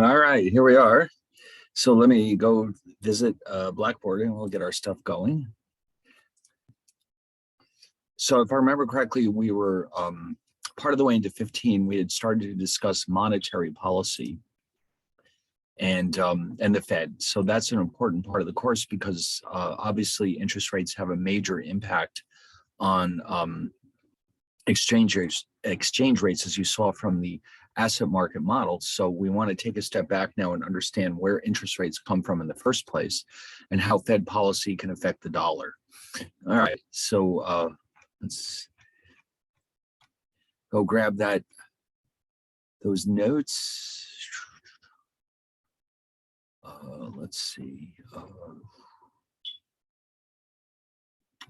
All right, here we are. So let me go visit Blackboard and we'll get our stuff going. So if I remember correctly, we were part of the way into 15, we had started to discuss monetary policy and the Fed. So that's an important part of the course because obviously interest rates have a major impact on exchange rates, as you saw from the asset market model. So we want to take a step back now and understand where interest rates come from in the first place and how Fed policy can affect the dollar. All right, so let's go grab those notes. Let's see.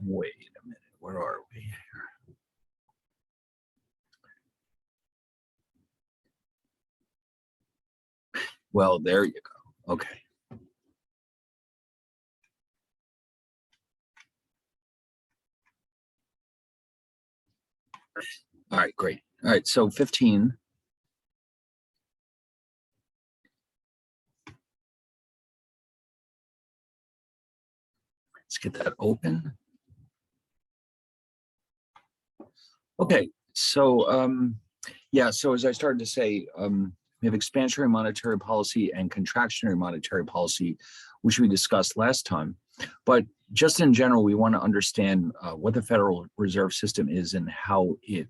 Wait a minute, where are we here? Well, there you go. Okay. All right, great. All right, so 15. Let's get that open. Okay, so yeah, so as I started to say, we have expansionary monetary policy and contractionary monetary policy, which we discussed last time. But just in general, we want to understand what the Federal Reserve System is and how it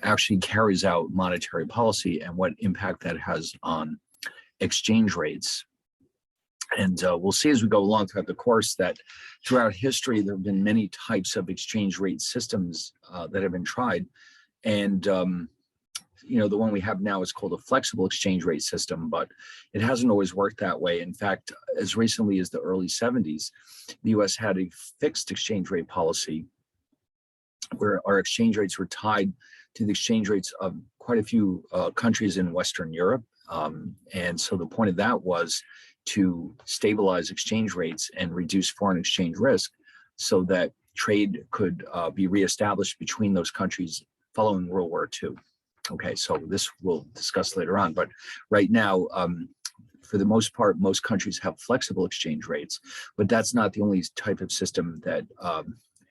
actually carries out monetary policy and what impact that has on exchange rates. And we'll see as we go along throughout the course that throughout history, there have been many types of exchange rate systems that have been tried. And, you know, the one we have now is called a flexible exchange rate system, but it hasn't always worked that way. In fact, as recently as the early 70s, the US had a fixed exchange rate policy where our exchange rates were tied to the exchange rates of quite a few countries in Western Europe. And so the point of that was to stabilize exchange rates and reduce foreign exchange risk so that trade could be reestablished between those countries following World War II. Okay, so this we'll discuss later on, but right now, for the most part, most countries have flexible exchange rates, but that's not the only type of system that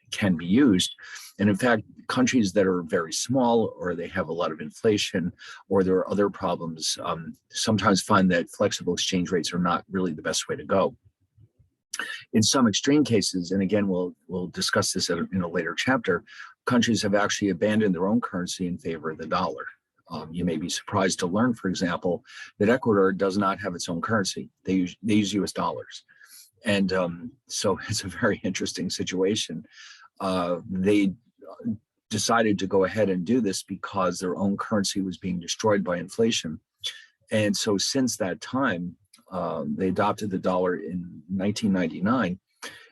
can be used. And in fact, countries that are very small or they have a lot of inflation or there are other problems, sometimes find that flexible exchange rates are not really the best way to go. In some extreme cases, and again, we'll discuss this in a later chapter, countries have actually abandoned their own currency in favor of the dollar. You may be surprised to learn, for example, that Ecuador does not have its own currency. They use US dollars. And so it's a very interesting situation. They decided to go ahead and do this because their own currency was being destroyed by inflation. And so since that time, they adopted the dollar in 1999.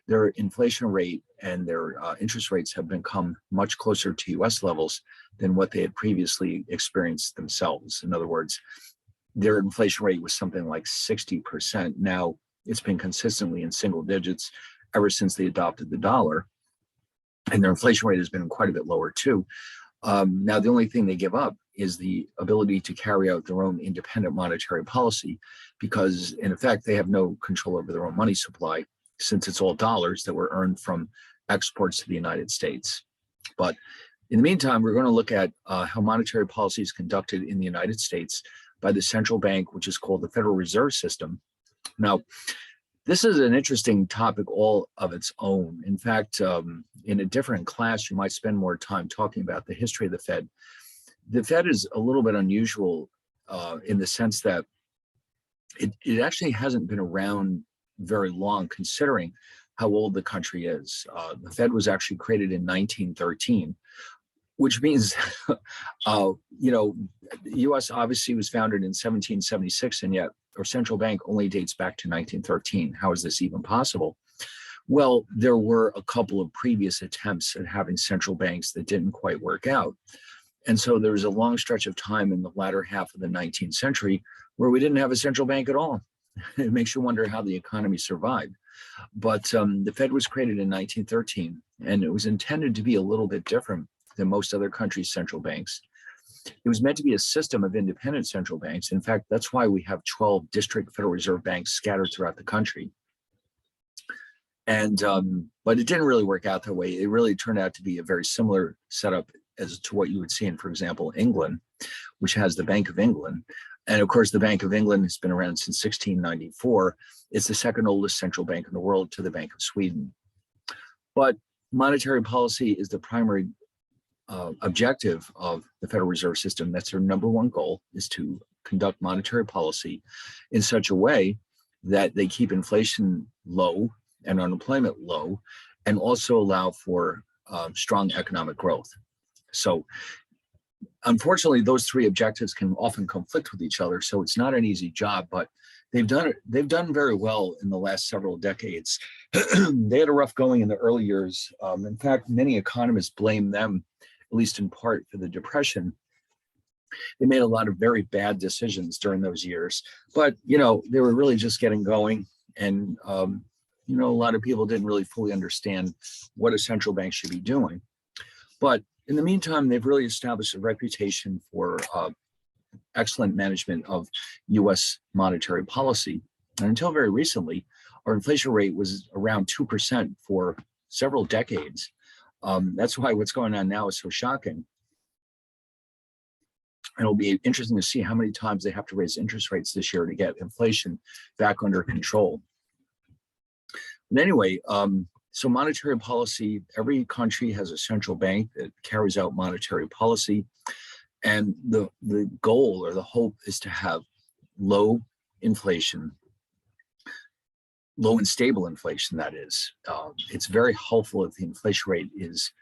Their inflation rate and their interest rates have become much closer to US levels than what they had previously experienced themselves. In other words, their inflation rate was something like 60%. Now it's been consistently in single digits ever since they adopted the dollar. And their inflation rate has been quite a bit lower too. Now, the only thing they give up is the ability to carry out their own independent monetary policy because, in effect, they have no control over their own money supply since it's all dollars that were earned from exports to the United States. But in the meantime, we're going to look at how monetary policy is conducted in the United States by the central bank, which is called the Federal Reserve System. Now, this is an interesting topic all of its own. In fact, in a different class, you might spend more time talking about the history of the Fed. The Fed is a little bit unusual in the sense that it actually hasn't been around very long, considering how old the country is. The Fed was actually created in 1913, which means, you know, the U.S. obviously was founded in 1776, and yet our central bank only dates back to 1913. How is this even possible? Well, there were a couple of previous attempts at having central banks that didn't quite work out. And so there was a long stretch of time in the latter half of the 19th century where we didn't have a central bank at all. It makes you wonder how the economy survived. But the Fed was created in 1913, and it was intended to be a little bit different than most other countries' central banks. It was meant to be a system of independent central banks. In fact, that's why we have 12 district Federal Reserve banks scattered throughout the country. And but it didn't really work out that way. It really turned out to be a very similar setup as to what you would see in, for example, England, which has the Bank of England. And of course, the Bank of England has been around since 1694. It's the second oldest central bank in the world to the Bank of Sweden. But monetary policy is the primary objective of the Federal Reserve System. That's their number one goal, is to conduct monetary policy in such a way that they keep inflation low and unemployment low, and also allow for strong economic growth. So unfortunately, those three objectives can often conflict with each other. So it's not an easy job, but they've done very well in the last several decades. They had a rough going in the early years. In fact, many economists blame them, at least in part, for the Depression. They made a lot of very bad decisions during those years, but they were really just getting going, and a lot of people didn't really fully understand what a central bank should be doing. But in the meantime, they've really established a reputation for excellent management of U.S. monetary policy. And until very recently, our inflation rate was around 2% for several decades. That's why what's going on now is so shocking. And it'll be interesting to see how many times they have to raise interest rates this year to get inflation back under control. But anyway, so monetary policy, every country has a central bank that carries out monetary policy. And the goal or the hope is to have low inflation, low and stable inflation, that is. It's very helpful if the inflation rate is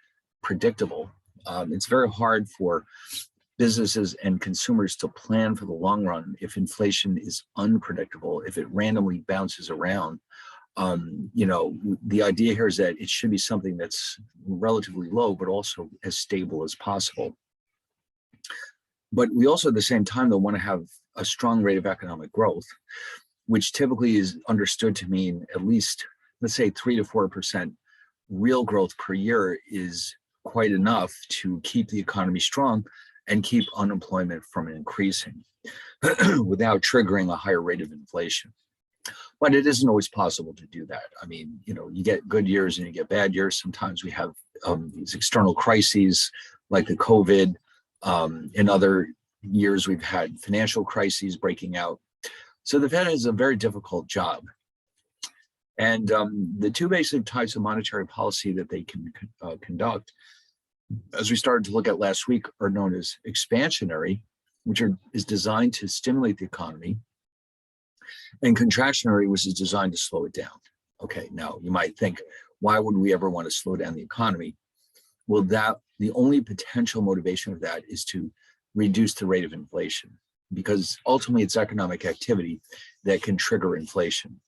predictable. It's very hard for businesses and consumers to plan for the long run if inflation is unpredictable, if it randomly bounces around. The idea here is that it should be something that's relatively low, but also as stable as possible. But we also, at the same time, though, want to have a strong rate of economic growth, which typically is understood to mean at least, let's say, 3 to 4% real growth per year is quite enough to keep the economy strong and keep unemployment from increasing without triggering a higher rate of inflation. But it isn't always possible to do that. I mean, you get good years and you get bad years. Sometimes we have these external crises like the COVID. In other years, we've had financial crises breaking out. So the Fed has a very difficult job. And the two basic types of monetary policy that they can conduct, as we started to look at last week, are known as expansionary, which is designed to stimulate the economy, and contractionary, which is designed to slow it down. Okay, now you might think, why would we ever want to slow down the economy? Well, the only potential motivation of that is to reduce the rate of inflation, because ultimately it's economic activity that can trigger inflation.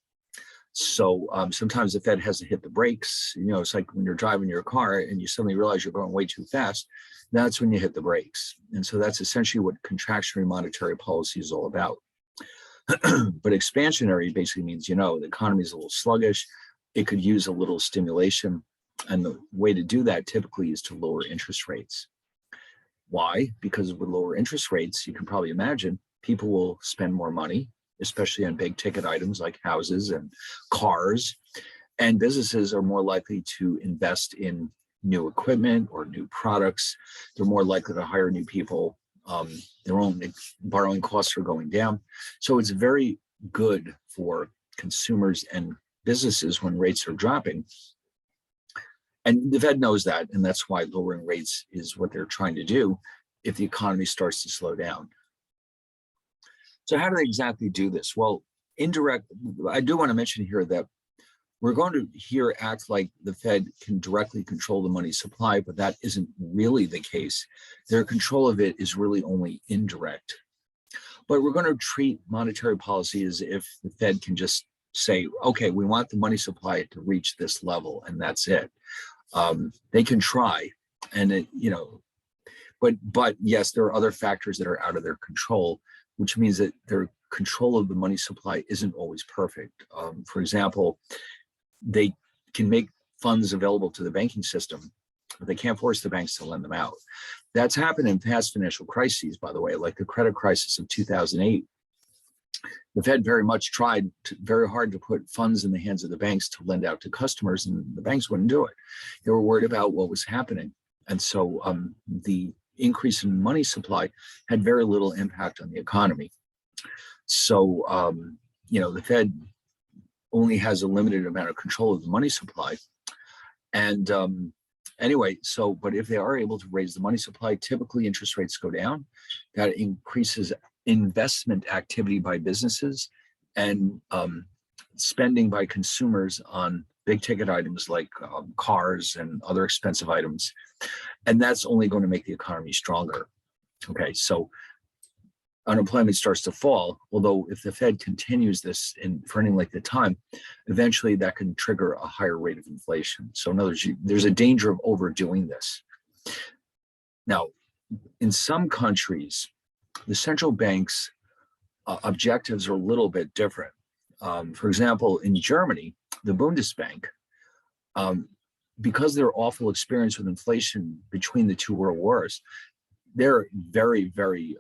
So sometimes the Fed has to hit the brakes. It's like when you're driving your car and you suddenly realize you're going way too fast. That's when you hit the brakes. And so that's essentially what contractionary monetary policy is all about. But expansionary basically means, the economy is a little sluggish. It could use a little stimulation. And the way to do that typically is to lower interest rates. Why? Because with lower interest rates, you can probably imagine people will spend more money, especially on big ticket items like houses and cars. And businesses are more likely to invest in new equipment or new products. They're more likely to hire new people. Their own borrowing costs are going down. So it's very good for consumers and businesses when rates are dropping. And the Fed knows that, and that's why lowering rates is what they're trying to do if the economy starts to slow down. So how do they exactly do this? Well, I do want to mention here that we're going to here act like the Fed can directly control the money supply, but that isn't really the case. Their control of it is really only indirect. But we're going to treat monetary policy as if the Fed can just say, okay, we want the money supply to reach this level, and that's it. They can try, and but yes, there are other factors that are out of their control, which means that their control of the money supply isn't always perfect. For example, they can make funds available to the banking system, but they can't force the banks to lend them out. That's happened in past financial crises, by the way, like the credit crisis of 2008. The Fed very much tried very hard to put funds in the hands of the banks to lend out to customers, and the banks wouldn't do it. They were worried about what was happening. And so the increase in money supply had very little impact on the economy. So, the Fed only has a limited amount of control of the money supply. And but if they are able to raise the money supply, typically interest rates go down. That increases investment activity by businesses and spending by consumers on big ticket items like cars and other expensive items. And that's only going to make the economy stronger. Okay, so unemployment starts to fall, although if the Fed continues this for any length of time, eventually that can trigger a higher rate of inflation. So in other words, there's a danger of overdoing this. Now, in some countries, the central bank's objectives are a little bit different. For example, in Germany, the Bundesbank, because of their awful experience with inflation between the two world wars, they're very, very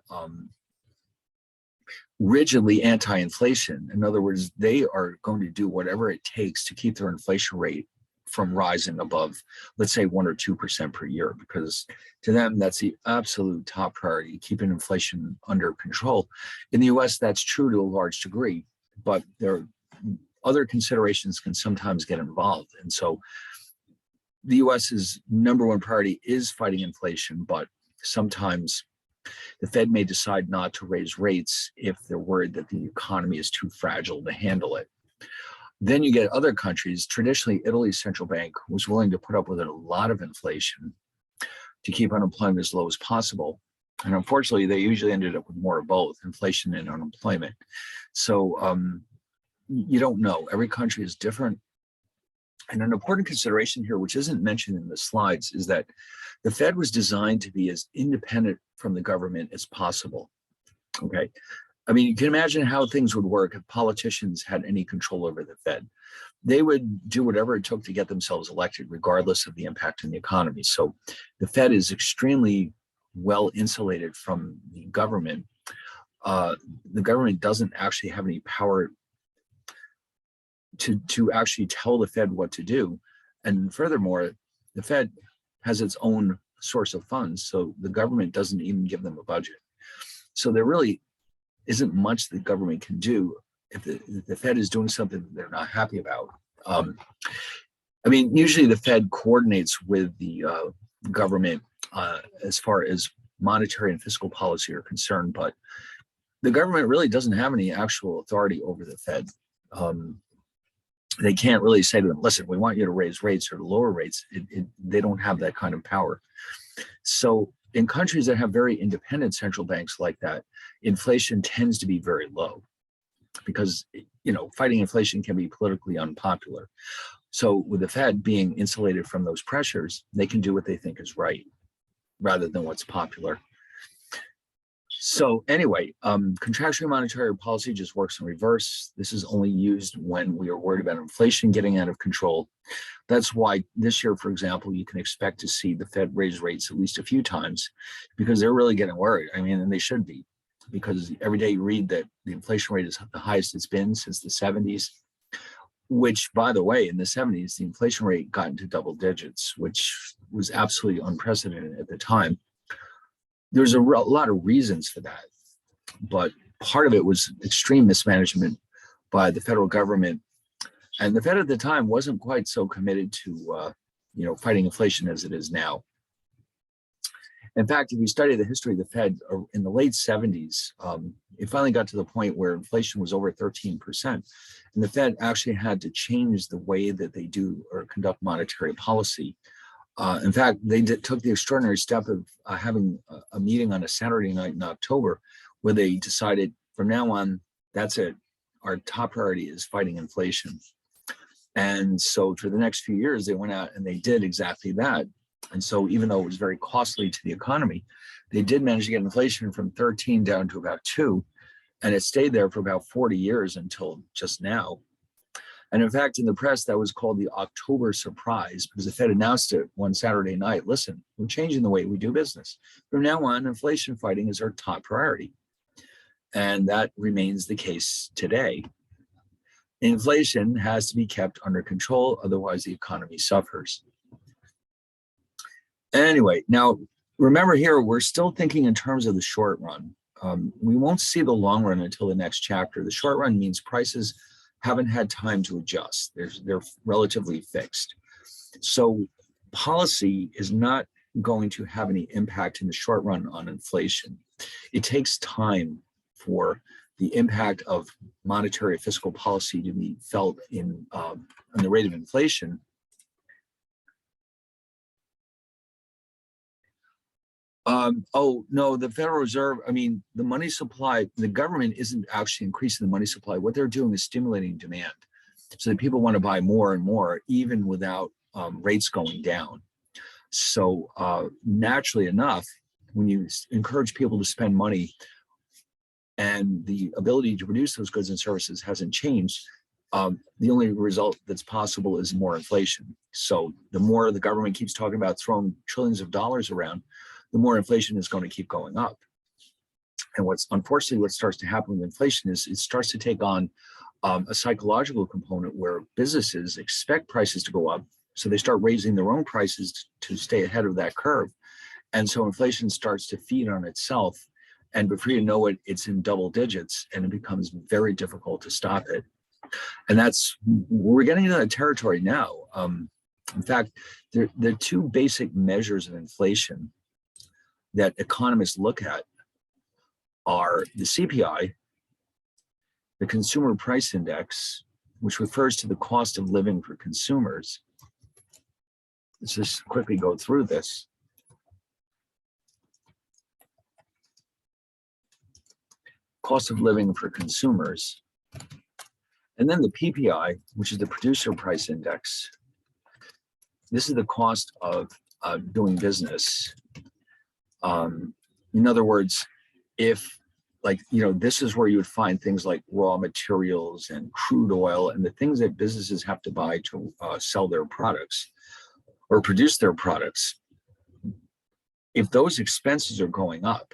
rigidly anti-inflation. In other words, they are going to do whatever it takes to keep their inflation rate from rising above, let's say, 1 or 2% per year, because to them, that's the absolute top priority, keeping inflation under control. In the US, that's true to a large degree, but there are other considerations can sometimes get involved. And so the US's number one priority is fighting inflation, but sometimes the Fed may decide not to raise rates if they're worried that the economy is too fragile to handle it. Then you get other countries. Traditionally, Italy's central bank was willing to put up with a lot of inflation to keep unemployment as low as possible. And unfortunately, they usually ended up with more of both, inflation and unemployment. So you don't know. Every country is different. And an important consideration here, which isn't mentioned in the slides, is that the Fed was designed to be as independent from the government as possible. Okay. I mean, you can imagine how things would work if politicians had any control over the Fed. They would do whatever it took to get themselves elected, regardless of the impact on the economy. So the Fed is extremely well insulated from the government. The government doesn't actually have any power to actually tell the Fed what to do. And furthermore, the Fed has its own source of funds, so the government doesn't even give them a budget. So there really isn't much the government can do if the Fed is doing something that they're not happy about. I mean, usually the Fed coordinates with the government as far as monetary and fiscal policy are concerned, but the government really doesn't have any actual authority over the Fed. They can't really say to them, listen, we want you to raise rates or to lower rates. They don't have that kind of power. So in countries that have very independent central banks like that, inflation tends to be very low because, fighting inflation can be politically unpopular. So with the Fed being insulated from those pressures, they can do what they think is right rather than what's popular. So anyway, contractionary monetary policy just works in reverse. This is only used when we are worried about inflation getting out of control. That's why this year, for example, you can expect to see the Fed raise rates at least a few times because they're really getting worried. I mean, and they should be, because every day you read that the inflation rate is the highest it's been since the 70s, which, by the way, in the 70s, the inflation rate got into double digits, which was absolutely unprecedented at the time. There's a lot of reasons for that, but part of it was extreme mismanagement by the federal government. And the Fed at the time wasn't quite so committed to, fighting inflation as it is now. In fact, if you study the history of the Fed in the late 70s, it finally got to the point where inflation was over 13%. And the Fed actually had to change the way that they do or conduct monetary policy. In fact, they took the extraordinary step of having a meeting on a Saturday night in October where they decided from now on, that's it. Our top priority is fighting inflation. And so for the next few years, they went out and they did exactly that. And so even though it was very costly to the economy, they did manage to get inflation from 13 down to about 2. And it stayed there for about 40 years until just now. And in fact, in the press, that was called the October surprise because the Fed announced it one Saturday night. Listen, we're changing the way we do business. From now on, inflation fighting is our top priority. And that remains the case today. Inflation has to be kept under control, otherwise the economy suffers. Anyway, now remember here, we're still thinking in terms of the short run. We won't see the long run until the next chapter. The short run means prices haven't had time to adjust. They're relatively fixed. So policy is not going to have any impact in the short run on inflation. It takes time for the impact of monetary fiscal policy to be felt in the rate of inflation. Oh, no, the Federal Reserve, I mean, the money supply, the government isn't actually increasing the money supply. What they're doing is stimulating demand so that people want to buy more and more, even without rates going down. So naturally enough, when you encourage people to spend money and the ability to produce those goods and services hasn't changed, the only result that's possible is more inflation. So the more the government keeps talking about throwing trillions of dollars around, the more inflation is going to keep going up. And unfortunately what starts to happen with inflation is it starts to take on a psychological component where businesses expect prices to go up. So they start raising their own prices to stay ahead of that curve. And so inflation starts to feed on itself. And before you know it, it's in double digits and it becomes very difficult to stop it. And we're getting into that territory now. In fact, there are two basic measures of inflation that economists look at are the CPI, the Consumer Price Index, which refers to the cost of living for consumers. Let's just quickly go through this. Cost of living for consumers. And then the PPI, which is the Producer Price Index. This is the cost of doing business. In other words, if this is where you would find things like raw materials and crude oil and the things that businesses have to buy to sell their products or produce their products. If those expenses are going up,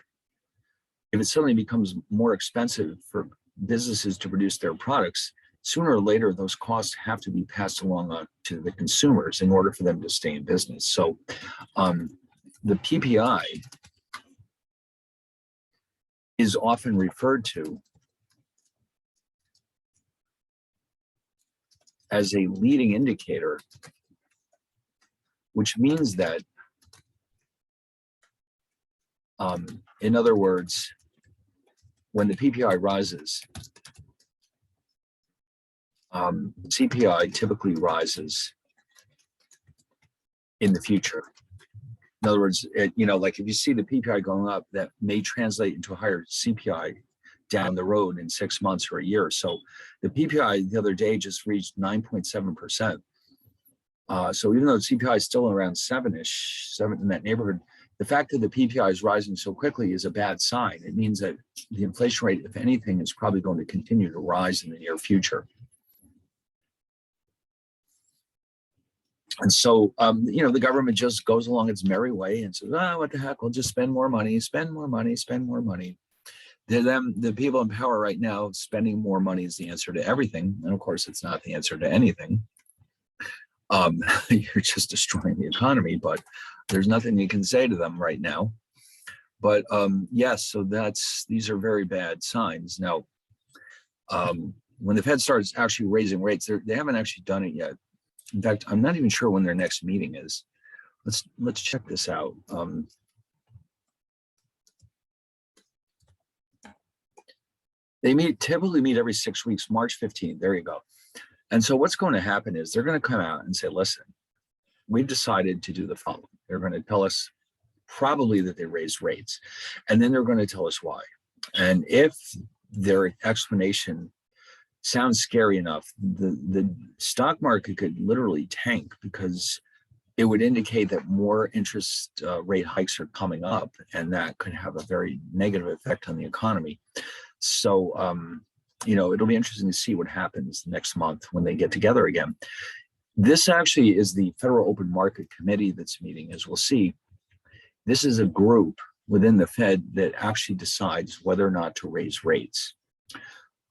if it suddenly becomes more expensive for businesses to produce their products, sooner or later, those costs have to be passed along to the consumers in order for them to stay in business. So the PPI is often referred to as a leading indicator, which means that, in other words, when the PPI rises, CPI typically rises in the future. In other words, like if you see the PPI going up, that may translate into a higher CPI down the road in 6 months or a year. So the PPI the other day just reached 9.7%. So even though the CPI is still around 7 in that neighborhood, the fact that the PPI is rising so quickly is a bad sign. It means that the inflation rate, if anything, is probably going to continue to rise in the near future. And so, the government just goes along its merry way and says, what the heck, we'll just spend more money, spend more money, spend more money. The people in power right now, spending more money is the answer to everything. And of course, it's not the answer to anything. You're just destroying the economy, but there's nothing you can say to them right now. But yes, so these are very bad signs. Now, when the Fed starts actually raising rates, they haven't actually done it yet. In fact, I'm not even sure when their next meeting is. Let's check this out. They typically meet every 6 weeks, March 15th. There you go. And so what's going to happen is they're going to come out and say, listen, we've decided to do the following. They're going to tell us probably that they raised rates, and then they're going to tell us why. And if their explanation sounds scary enough, the stock market could literally tank because it would indicate that more interest rate hikes are coming up, and that could have a very negative effect on the economy. So it'll be interesting to see what happens next month when they get together again. This actually is the Federal Open Market Committee that's meeting. As we'll see, this is a group within the Fed that actually decides whether or not to raise rates.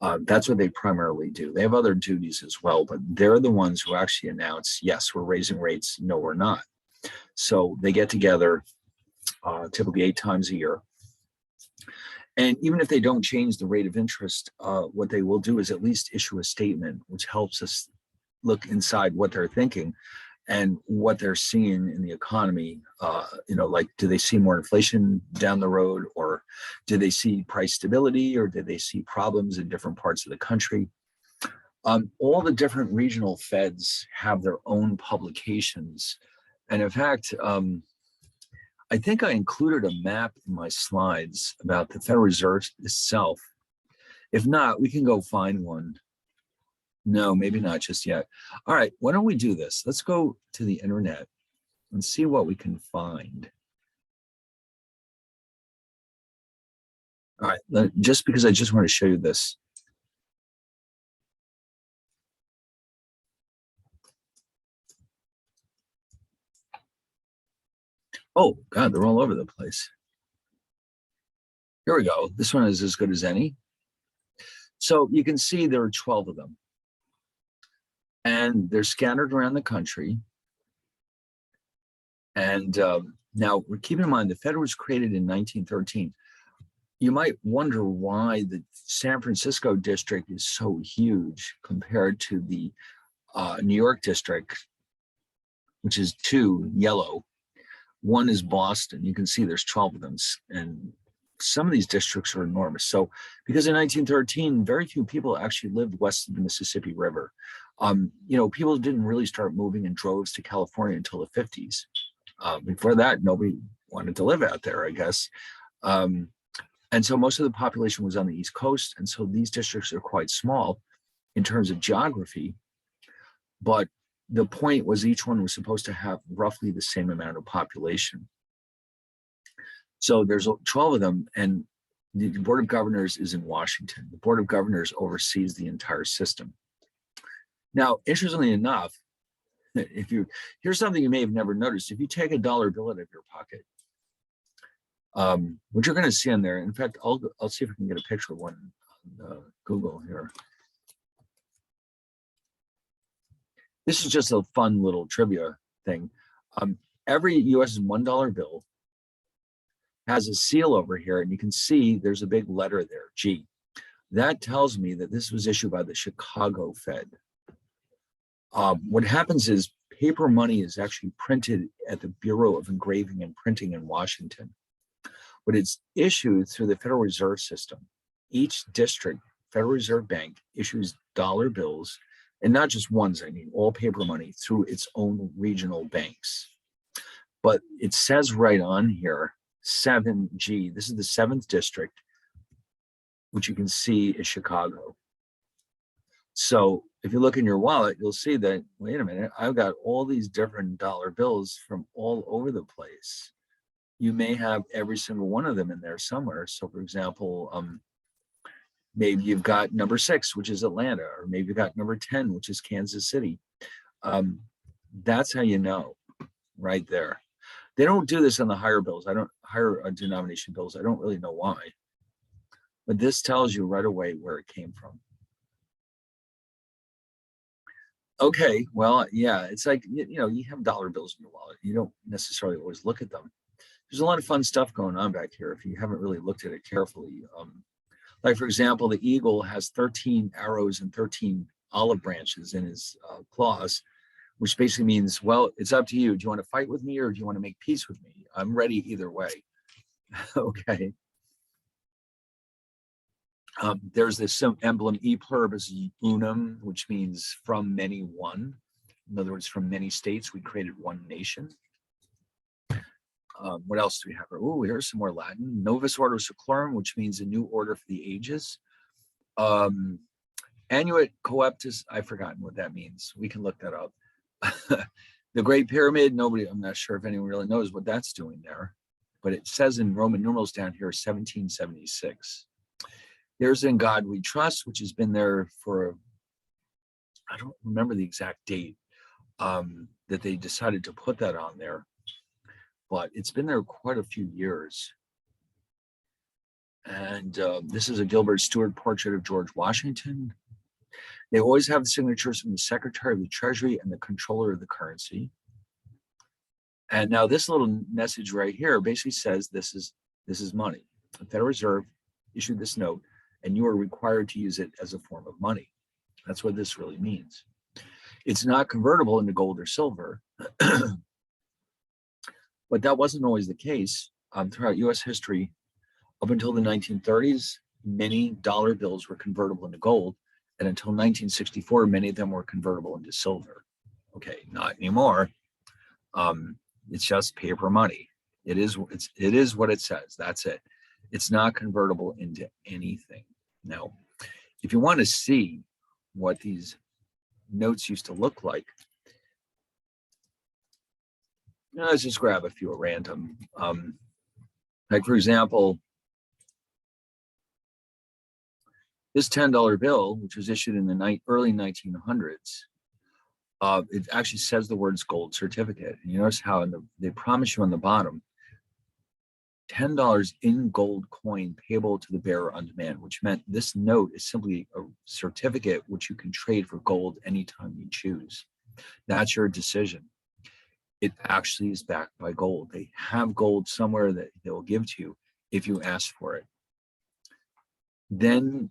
That's what they primarily do. They have other duties as well, but they're the ones who actually announce, yes, we're raising rates, no, we're not. So they get together typically 8 times a year. And even if they don't change the rate of interest, what they will do is at least issue a statement, which helps us look inside what they're thinking and what they're seeing in the economy. Like, do they see more inflation down the road, or do they see price stability, or do they see problems in different parts of the country? All the different regional Feds have their own publications. And in fact, I think I included a map in my slides about the Federal Reserve itself. If not, we can go find one. No, maybe not just yet. All right, why don't we do this? Let's go to the internet and see what we can find. All right, just because I just want to show you this. Oh, God, they're all over the place. Here we go. This one is as good as any. So you can see there are 12 of them. And they're scattered around the country. And now, keep in mind, the Fed was created in 1913. You might wonder why the San Francisco district is so huge compared to the New York district, which is 2 yellow. 1 is Boston. You can see there's 12 of them. And some of these districts are enormous. So because in 1913, very few people actually lived west of the Mississippi River. People didn't really start moving in droves to California until the 50s. Before that, nobody wanted to live out there, I guess. And so most of the population was on the East Coast. And so these districts are quite small in terms of geography. But the point was each one was supposed to have roughly the same amount of population. So there's 12 of them, and the Board of Governors is in Washington. The Board of Governors oversees the entire system. Now, interestingly enough, here's something you may have never noticed. If you take a dollar bill out of your pocket, what you're going to see on there, in fact, I'll see if I can get a picture of one on Google here. This is just a fun little trivia thing. Every U.S. $1 bill has a seal over here, and you can see there's a big letter there, G. That tells me that this was issued by the Chicago Fed. What happens is paper money is actually printed at the Bureau of Engraving and Printing in Washington, but it's issued through the Federal Reserve System. Each district Federal Reserve Bank issues dollar bills, and not just ones, I mean all paper money, through its own regional banks. But it says right on here, 7G, this is the 7th district, which you can see is Chicago. So if you look in your wallet, you'll see that, wait a minute, I've got all these different dollar bills from all over the place. You may have every single one of them in there somewhere. So for example, maybe you've got number 6, which is Atlanta, or maybe you've got number 10, which is Kansas City. That's how you know, right there. They don't do this on the higher bills. Higher denomination bills. I don't really know why, but this tells you right away where it came from. Okay, well, yeah, it's like, you have dollar bills in your wallet. You don't necessarily always look at them. There's a lot of fun stuff going on back here if you haven't really looked at it carefully. Like, for example, the eagle has 13 arrows and 13 olive branches in his claws, which basically means, well, it's up to you. Do you want to fight with me, or do you want to make peace with me? I'm ready either way. Okay. There's this emblem, e pluribus unum, which means from many one. In other words, from many states, we created one nation. What else do we have? Oh, here's some more Latin. Novus Ordo Seclorum, which means a new order for the ages. Annuit Coeptus, I've forgotten what that means. We can look that up. The Great Pyramid, I'm not sure if anyone really knows what that's doing there, but it says in Roman numerals down here, 1776. There's In God We Trust, which has been there for, I don't remember the exact date that they decided to put that on there, but it's been there quite a few years. And this is a Gilbert Stuart portrait of George Washington. They always have the signatures from the Secretary of the Treasury and the Controller of the Currency. And now this little message right here basically says this is money. The Federal Reserve issued this note, and you are required to use it as a form of money. That's what this really means. It's not convertible into gold or silver, but that wasn't always the case. Throughout U.S. history, up until the 1930s, many dollar bills were convertible into gold, and until 1964, many of them were convertible into silver. Okay, not anymore. It's just paper money. It is what it says. That's it. It's not convertible into anything. Now, if you want to see what these notes used to look like, let's just grab a few at random. Like, for example, this $10 bill, which was issued in the early 1900s, it actually says the words gold certificate. And you notice how they promise you on the bottom, $10 in gold coin payable to the bearer on demand, which meant this note is simply a certificate which you can trade for gold anytime you choose. That's your decision. It actually is backed by gold. They have gold somewhere that they will give to you if you ask for it. Then,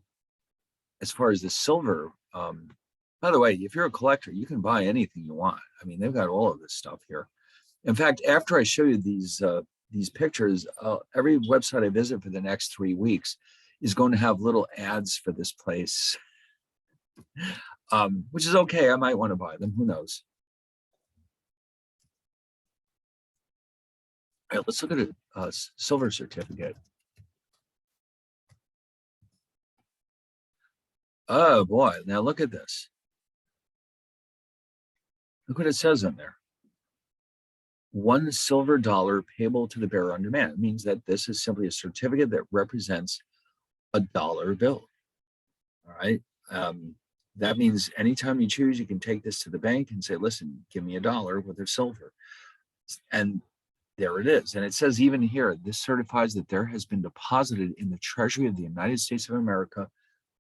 as far as the silver, by the way, if you're a collector, you can buy anything you want. I mean, they've got all of this stuff here. In fact, after I show you these pictures, every website I visit for the next 3 weeks is going to have little ads for this place, which is okay. I might want to buy them. Who knows? All right, let's look at a silver certificate. Oh boy, now look at this. Look what it says on there. $1 silver payable to the bearer on demand. It means that this is simply a certificate that represents a dollar bill. All right. That means anytime you choose, you can take this to the bank and say, listen, give me $1 worth of silver. And there it is. And it says even here, this certifies that there has been deposited in the Treasury of the United States of America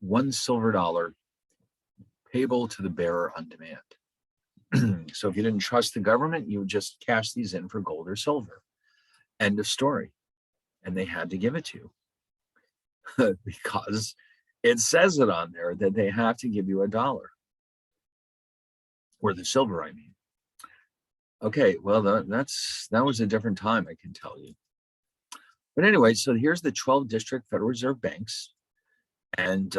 $1 silver payable to the bearer on demand. So if you didn't trust the government, you would just cash these in for gold or silver. End of story. And they had to give it to you because it says it on there that they have to give you $1 worth of silver, I mean. Okay, well, that was a different time, I can tell you. But anyway, so here's the 12 district Federal Reserve banks. And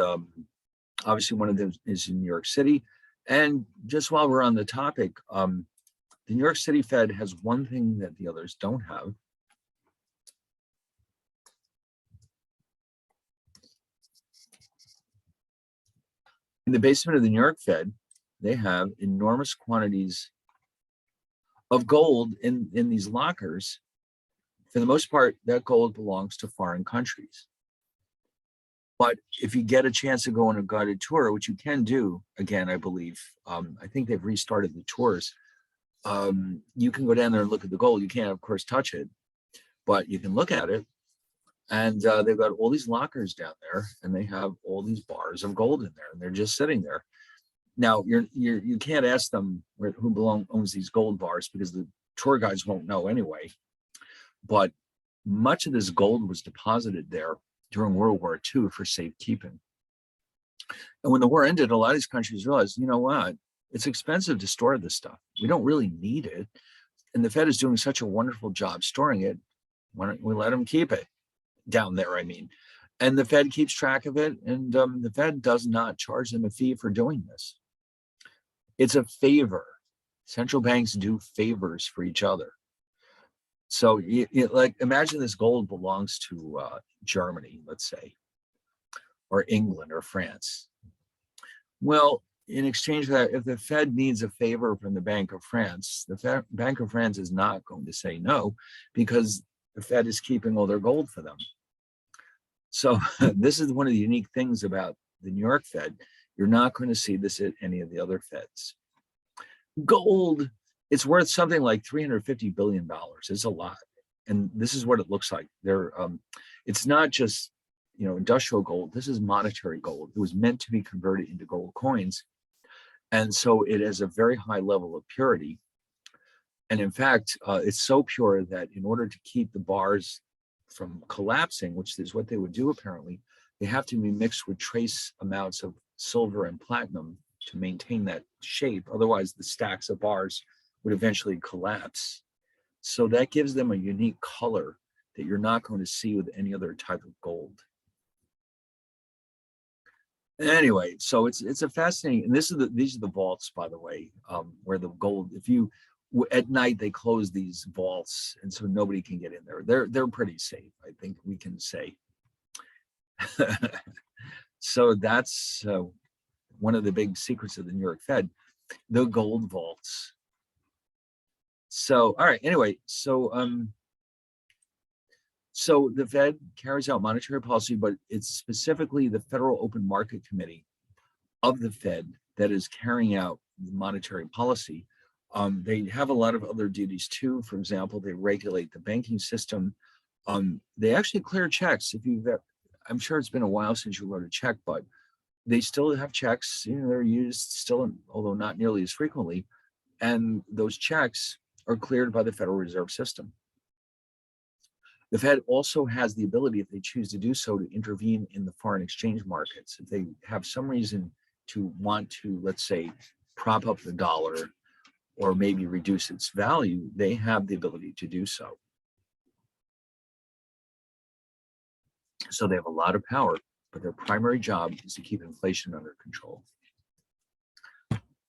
obviously one of them is in New York City. And just while we're on the topic, the New York City Fed has one thing that the others don't have. In the basement of the New York Fed, they have enormous quantities of gold in these lockers. For the most part, that gold belongs to foreign countries. But if you get a chance to go on a guided tour, which you can do, again, I believe, I think they've restarted the tours. You can go down there and look at the gold. You can't, of course, touch it, but you can look at it. And they've got all these lockers down there, and they have all these bars of gold in there, and they're just sitting there. Now, you can't ask them who owns these gold bars because the tour guides won't know anyway. But much of this gold was deposited there during World War II for safekeeping. And when the war ended, a lot of these countries realized, you know what, it's expensive to store this stuff. We don't really need it. And the Fed is doing such a wonderful job storing it. Why don't we let them keep it down there, I mean. And the Fed keeps track of it, and the Fed does not charge them a fee for doing this. It's a favor. Central banks do favors for each other. So like, imagine this gold belongs to Germany, let's say, or England or France. Well, in exchange for that, if the Fed needs a favor from the Bank of France, the Bank of France is not going to say no, because the Fed is keeping all their gold for them. So this is one of the unique things about the New York Fed. You're not going to see this at any of the other Feds. Gold, it's worth something like $350 billion. It's a lot. And this is what it looks like. It's not just, industrial gold. This is monetary gold. It was meant to be converted into gold coins. And so it has a very high level of purity. And in fact, it's so pure that in order to keep the bars from collapsing, which is what they would do apparently, they have to be mixed with trace amounts of silver and platinum to maintain that shape. Otherwise, the stacks of bars would eventually collapse. So that gives them a unique color that you're not going to see with any other type of gold. Anyway, so it's a fascinating, and these are the vaults, by the way, where the gold. If you at night they close these vaults, and so nobody can get in there. They're pretty safe, I think we can say. So that's one of the big secrets of the New York Fed, the gold vaults. So all right, anyway, so the Fed carries out monetary policy, but it's specifically the Federal Open Market Committee of the Fed that is carrying out the monetary policy. They have a lot of other duties too. For example, they regulate the banking system. They actually clear checks. I'm sure it's been a while since you wrote a check, but they still have checks. They're used still, although not nearly as frequently. And those checks are cleared by the Federal Reserve System. The Fed also has the ability, if they choose to do so, to intervene in the foreign exchange markets. If they have some reason to want to, let's say, prop up the dollar or maybe reduce its value, they have the ability to do so. So they have a lot of power, but their primary job is to keep inflation under control.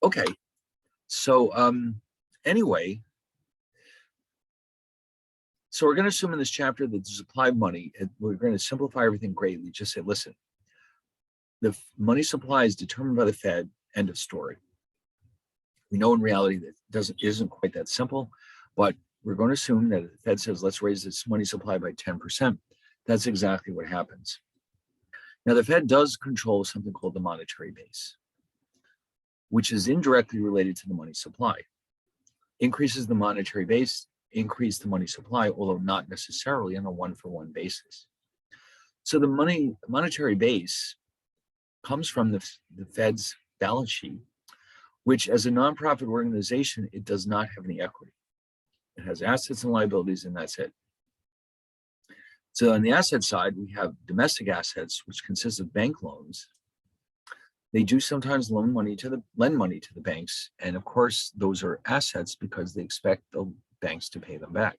Okay, so anyway, so we're going to assume in this chapter that the supply of money, we're going to simplify everything greatly. Just say, listen, the money supply is determined by the Fed, end of story. We know in reality that isn't quite that simple, but we're going to assume that the Fed says, let's raise this money supply by 10%. That's exactly what happens. Now, the Fed does control something called the monetary base, which is indirectly related to the money supply. Increases the monetary base, increase the money supply, although not necessarily on a one-for-one basis. So the monetary base comes from the Fed's balance sheet, which as a nonprofit organization, it does not have any equity. It has assets and liabilities, and that's it. So on the asset side, we have domestic assets, which consist of bank loans. They do sometimes lend money to the banks. And of course, those are assets because they expect the banks to pay them back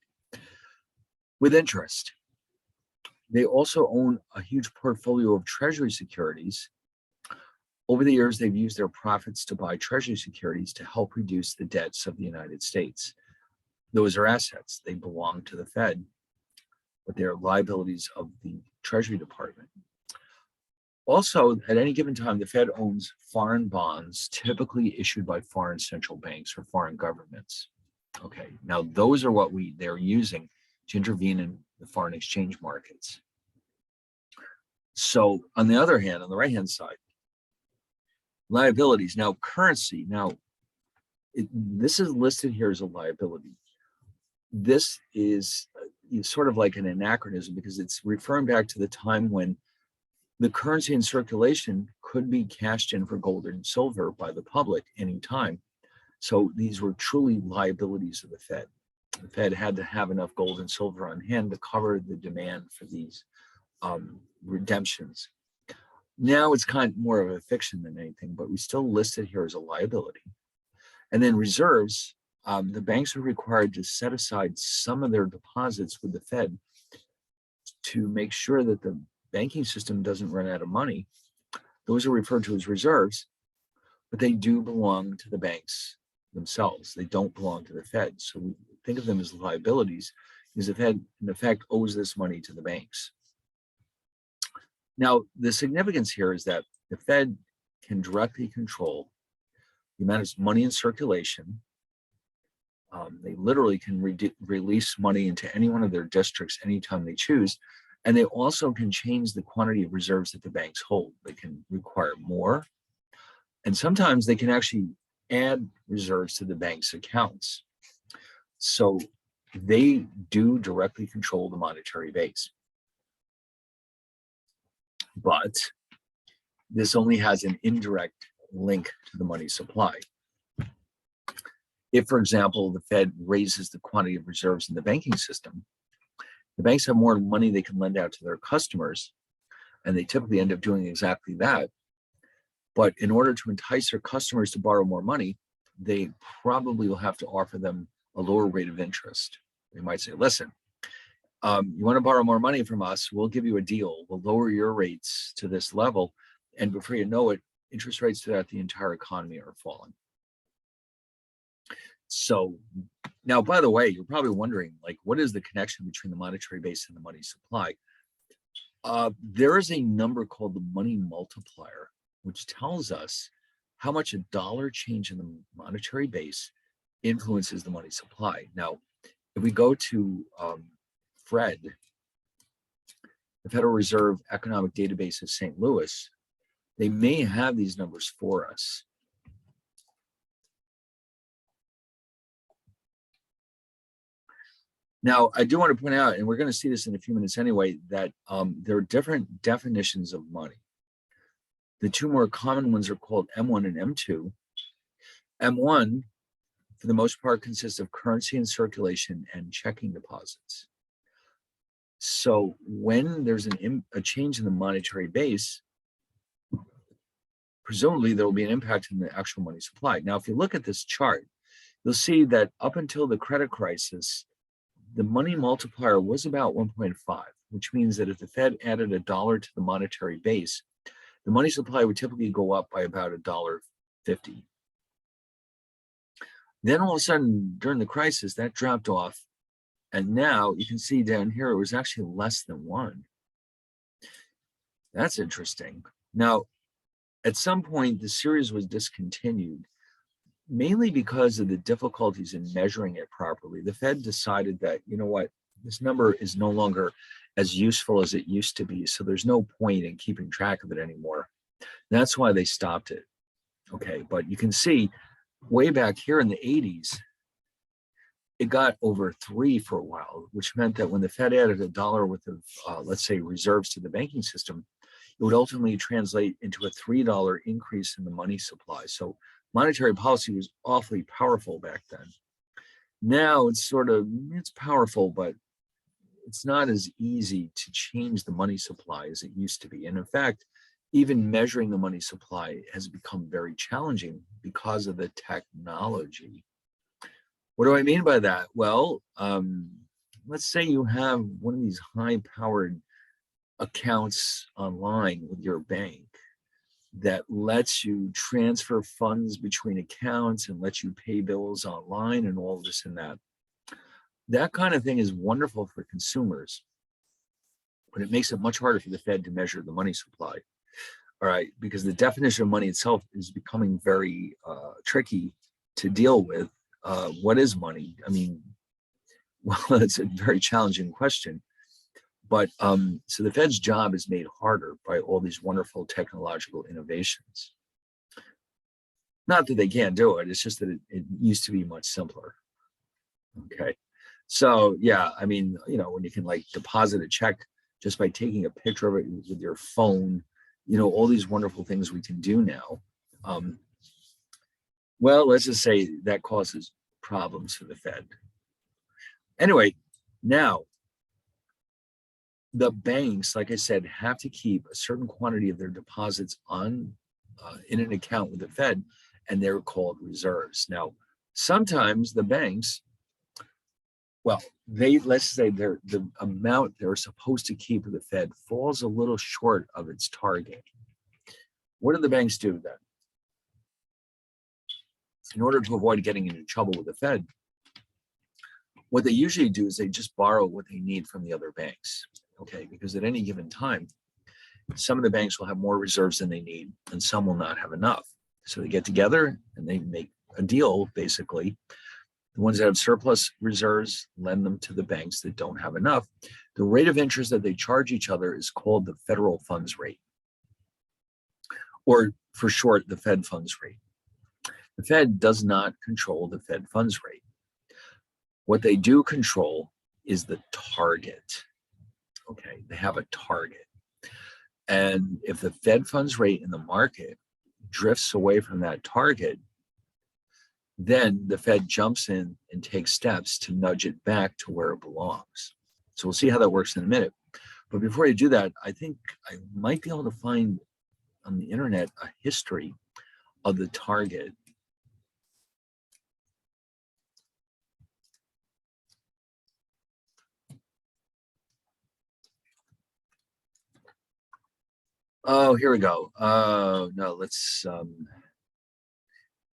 with interest. They also own a huge portfolio of treasury securities. Over the years, they've used their profits to buy treasury securities to help reduce the debts of the United States. Those are assets. They belong to the Fed, but they're liabilities of the Treasury Department. Also, at any given time, the Fed owns foreign bonds, typically issued by foreign central banks or foreign governments. Okay, now those are what they're using to intervene in the foreign exchange markets. So on the other hand, on the right-hand side, liabilities. Now currency, this is listed here as a liability. This is sort of like an anachronism because it's referring back to the time when the currency in circulation could be cashed in for gold and silver by the public anytime. So these were truly liabilities of the Fed. The Fed had to have enough gold and silver on hand to cover the demand for these redemptions. Now it's kind of more of a fiction than anything, but we still list it here as a liability. And then reserves, the banks are required to set aside some of their deposits with the Fed to make sure that the banking system doesn't run out of money. Those are referred to as reserves, but they do belong to the banks themselves. They don't belong to the Fed. So we think of them as liabilities because the Fed, in effect, owes this money to the banks. Now, the significance here is that the Fed can directly control the amount of money in circulation. They literally can release money into any one of their districts anytime they choose. And they also can change the quantity of reserves that the banks hold. They can require more. And sometimes they can actually add reserves to the bank's accounts. So they do directly control the monetary base. But this only has an indirect link to the money supply. If, for example, the Fed raises the quantity of reserves in the banking system, the banks have more money they can lend out to their customers, and they typically end up doing exactly that. But in order to entice their customers to borrow more money, they probably will have to offer them a lower rate of interest. They might say, listen, you want to borrow more money from us, we'll give you a deal. We'll lower your rates to this level. And before you know it, interest rates throughout the entire economy are falling. So now, by the way, you're probably wondering, like, what is the connection between the monetary base and the money supply? There is a number called the money multiplier, which tells us how much a dollar change in the monetary base influences the money supply. Now, if we go to FRED, the Federal Reserve Economic Database of St. Louis, they may have these numbers for us. Now, I do want to point out, and we're going to see this in a few minutes anyway, that there are different definitions of money. The two more common ones are called M1 and M2. M1, for the most part, consists of currency in circulation and checking deposits. So when there's a change in the monetary base, presumably there will be an impact in the actual money supply. Now, if you look at this chart, you'll see that up until the credit crisis, the money multiplier was about 1.5, which means that if the Fed added $1 to the monetary base, the money supply would typically go up by about $1.50. Then all of a sudden, during the crisis, that dropped off. And now you can see down here, it was actually less than 1. That's interesting. Now, at some point, the series was discontinued, mainly because of the difficulties in measuring it properly. The Fed decided that, you know what, this number is no longer as useful as it used to be, so there's no point in keeping track of it anymore. That's why they stopped it. Okay, but you can see way back here in the 80s, it got over 3 for a while, which meant that when the Fed added $1 worth of, let's say, reserves to the banking system, it would ultimately translate into a $3 increase in the money supply. So monetary policy was awfully powerful back then. Now it's powerful, but it's not as easy to change the money supply as it used to be. And in fact, even measuring the money supply has become very challenging because of the technology. What do I mean by that? Well, let's say you have one of these high-powered accounts online with your bank that lets you transfer funds between accounts and lets you pay bills online and all this and that. That kind of thing is wonderful for consumers, but it makes it much harder for the Fed to measure the money supply. All right, because the definition of money itself is becoming very tricky to deal with. What is money? I mean, well, it's a very challenging question. But so the Fed's job is made harder by all these wonderful technological innovations. Not that they can't do it, it's just that it used to be much simpler. Okay, so yeah, I mean, you know, when you can like deposit a check just by taking a picture of it with your phone, you know, all these wonderful things we can do now. Well, let's just say that causes problems for the Fed. Anyway, now, the banks, like I said, have to keep a certain quantity of their deposits on in an account with the Fed, and they're called reserves. Now, sometimes the banks, well, let's say the amount they're supposed to keep with the Fed falls a little short of its target. What do the banks do then? In order to avoid getting into trouble with the Fed, what they usually do is they just borrow what they need from the other banks. Okay, because at any given time, some of the banks will have more reserves than they need, and some will not have enough. So they get together and they make a deal, basically, The ones that have surplus reserves lend them to the banks that don't have enough. The rate of interest that they charge each other is called the federal funds rate, or for short, the Fed funds rate. The Fed does not control the Fed funds rate. What they do control is the target. Okay, they have a target. And if the Fed funds rate in the market drifts away from that target, then the Fed jumps in and takes steps to nudge it back to where it belongs. So we'll see how that works in a minute. But before you do that, I think I might be able to find on the internet a history of the target. Oh, here we go. No, let's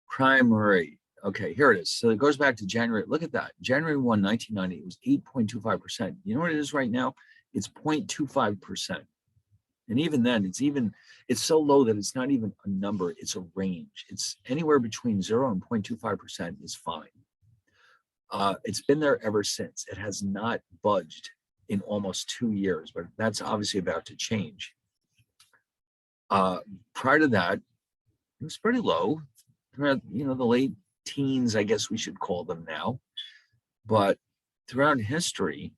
prime rate. Okay, here it is. So it goes back to January. Look at that. January 1, 1990, it was 8.25%. You know what it is right now? It's 0.25%. And even then, it's so low that it's not even a number, it's a range. It's anywhere between 0 and 0.25% is fine. It's been there ever since. It has not budged in almost 2 years, but that's obviously about to change. Prior to that, it was pretty low, the late teens, I guess we should call them now. But throughout history,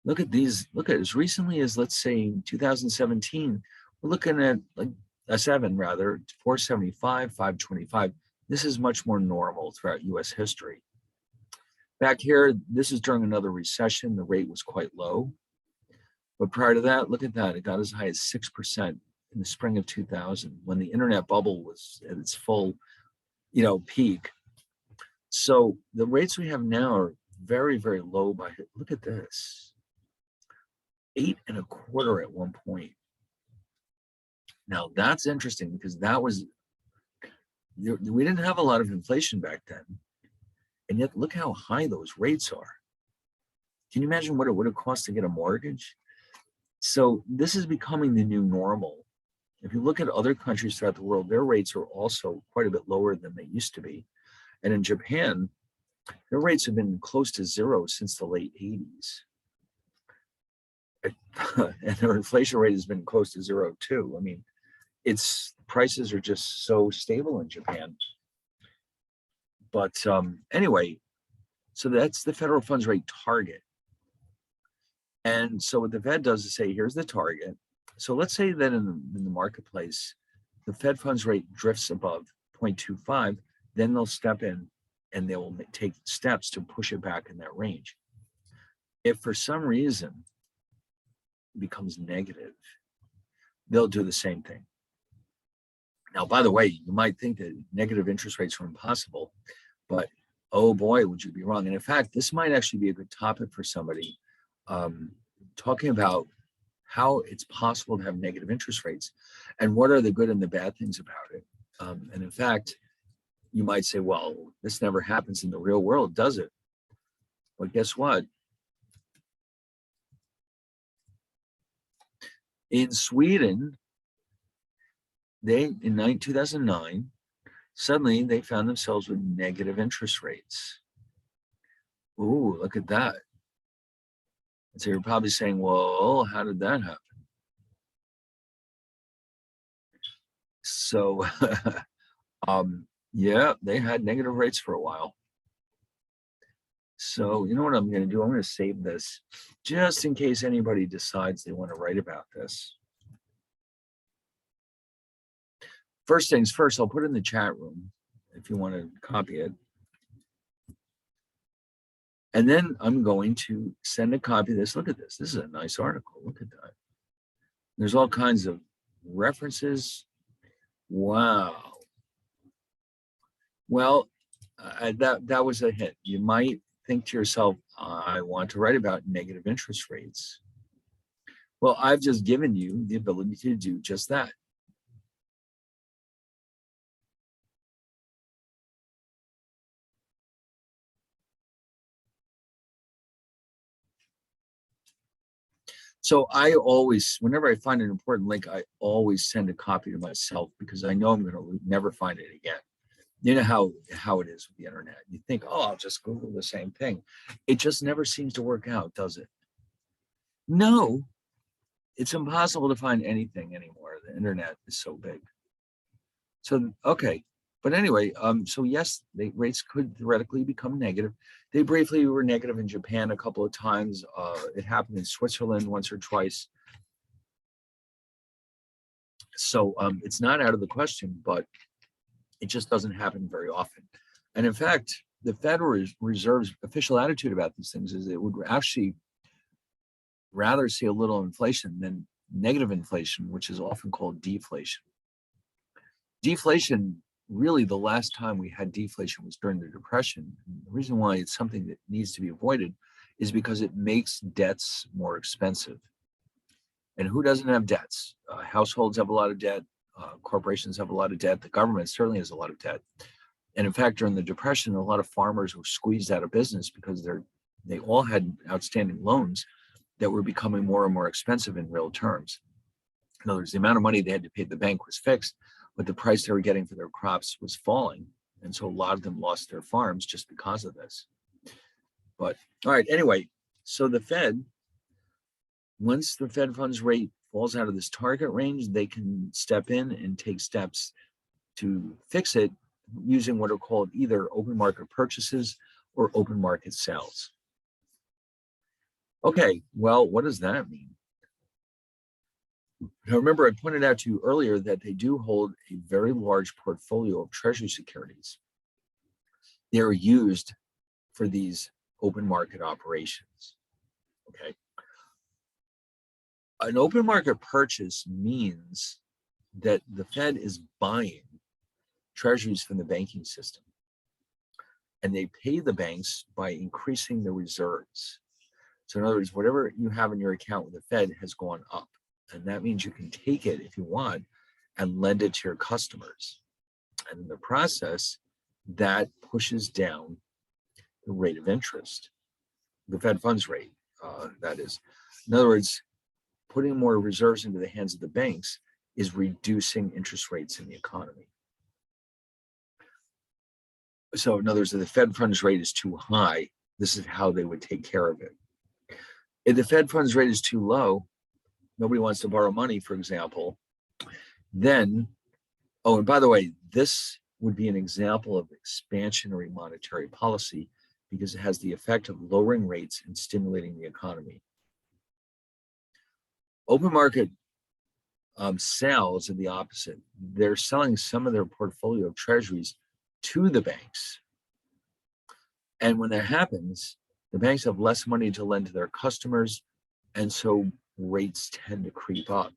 look at as recently as, let's say, 2017, we're looking at like a 7 rather, 475, 525. This is much more normal throughout US history. Back here, this is during another recession. The rate was quite low. But prior to that, look at that. It got as high as 6% in the spring of 2000 when the internet bubble was at its full, peak. So the rates we have now are very, very low. Look at this, 8.25 at one point. Now that's interesting because we didn't have a lot of inflation back then, and yet look how high those rates are. Can you imagine what it would have cost to get a mortgage? So this is becoming the new normal. If you look at other countries throughout the world, their rates are also quite a bit lower than they used to be. And in Japan, their rates have been close to 0 since the late 80s. And their inflation rate has been close to 0 too. I mean, prices are just so stable in Japan. But anyway, so that's the federal funds rate target. And so what the Fed does is say, here's the target. So let's say that in the marketplace, the Fed funds rate drifts above 0.25, then they'll step in and they will take steps to push it back in that range. If for some reason it becomes negative, they'll do the same thing. Now, by the way, you might think that negative interest rates are impossible, but oh boy, would you be wrong. And in fact, this might actually be a good topic for somebody, talking about how it's possible to have negative interest rates and what are the good and the bad things about it. And in fact, you might say, well, this never happens in the real world, does it? But guess what? In Sweden, in 2009, suddenly they found themselves with negative interest rates. Ooh, look at that. And so you're probably saying, well, how did that happen? So, yeah, they had negative rates for a while. So you know what I'm going to do? I'm going to save this just in case anybody decides they want to write about this. First things first, I'll put it in the chat room if you want to copy it. And then I'm going to send a copy of this. Look at this. This is a nice article. Look at that. There's all kinds of references. Wow. Well, that was a hit. You might think to yourself, I want to write about negative interest rates. Well, I've just given you the ability to do just that. So I always, whenever I find an important link, I always send a copy to myself because I know I'm going to never find it again. You know how it is with the internet. You think, oh, I'll just Google the same thing. It just never seems to work out, does it? No, it's impossible to find anything anymore. The internet is so big. So okay, but anyway, so yes, the rates could theoretically become negative. They briefly were negative in Japan a couple of times. It happened in Switzerland once or twice. So it's not out of the question, but it just doesn't happen very often. And in fact, the Federal Reserve's official attitude about these things is it would actually rather see a little inflation than negative inflation, which is often called deflation. Deflation, really the last time we had deflation was during the Depression. The reason why it's something that needs to be avoided is because it makes debts more expensive. And who doesn't have debts? Households have a lot of debt. Corporations have a lot of debt. The government certainly has a lot of debt. And in fact, during the Depression, a lot of farmers were squeezed out of business because they all had outstanding loans that were becoming more and more expensive in real terms. In other words, the amount of money they had to pay the bank was fixed, but the price they were getting for their crops was falling. And so a lot of them lost their farms just because of this. But all right, anyway, so the Fed, once the Fed funds rate falls out of this target range, they can step in and take steps to fix it using what are called either open market purchases or open market sales. Okay, well, what does that mean? Now, remember, I pointed out to you earlier that they do hold a very large portfolio of Treasury securities. They're used for these open market operations. Okay. An open market purchase means that the Fed is buying treasuries from the banking system. And they pay the banks by increasing the reserves. So in other words, whatever you have in your account with the Fed has gone up. And that means you can take it if you want and lend it to your customers. And in the process, that pushes down the rate of interest, the Fed funds rate, that is. In other words, putting more reserves into the hands of the banks is reducing interest rates in the economy. So in other words, if the Fed funds rate is too high, this is how they would take care of it. If the Fed funds rate is too low, nobody wants to borrow money, for example, then, oh, and by the way, this would be an example of expansionary monetary policy because it has the effect of lowering rates and stimulating the economy. Open market sales are the opposite. They're selling some of their portfolio of treasuries to the banks. And when that happens, the banks have less money to lend to their customers, and so rates tend to creep up.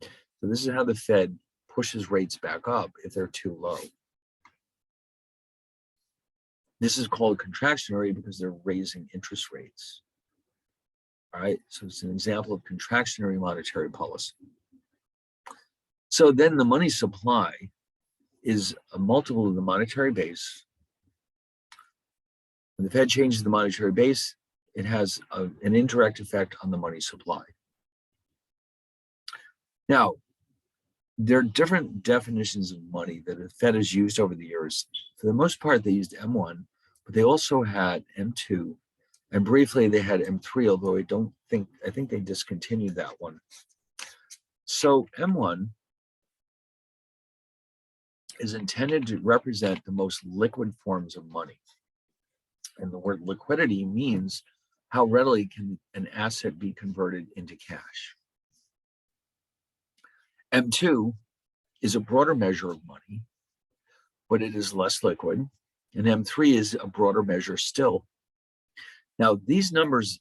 So this is how the Fed pushes rates back up if they're too low. This is called contractionary because they're raising interest rates. All right, so it's an example of contractionary monetary policy. So then the money supply is a multiple of the monetary base. When the Fed changes the monetary base, it has an indirect effect on the money supply. Now, there are different definitions of money that the Fed has used over the years. For the most part, they used M1, but they also had M2, and briefly they had M3, although I think they discontinued that one. So M1 is intended to represent the most liquid forms of money. And the word liquidity means how readily can an asset be converted into cash. M2 is a broader measure of money, but it is less liquid. And M3 is a broader measure still. Now, these numbers,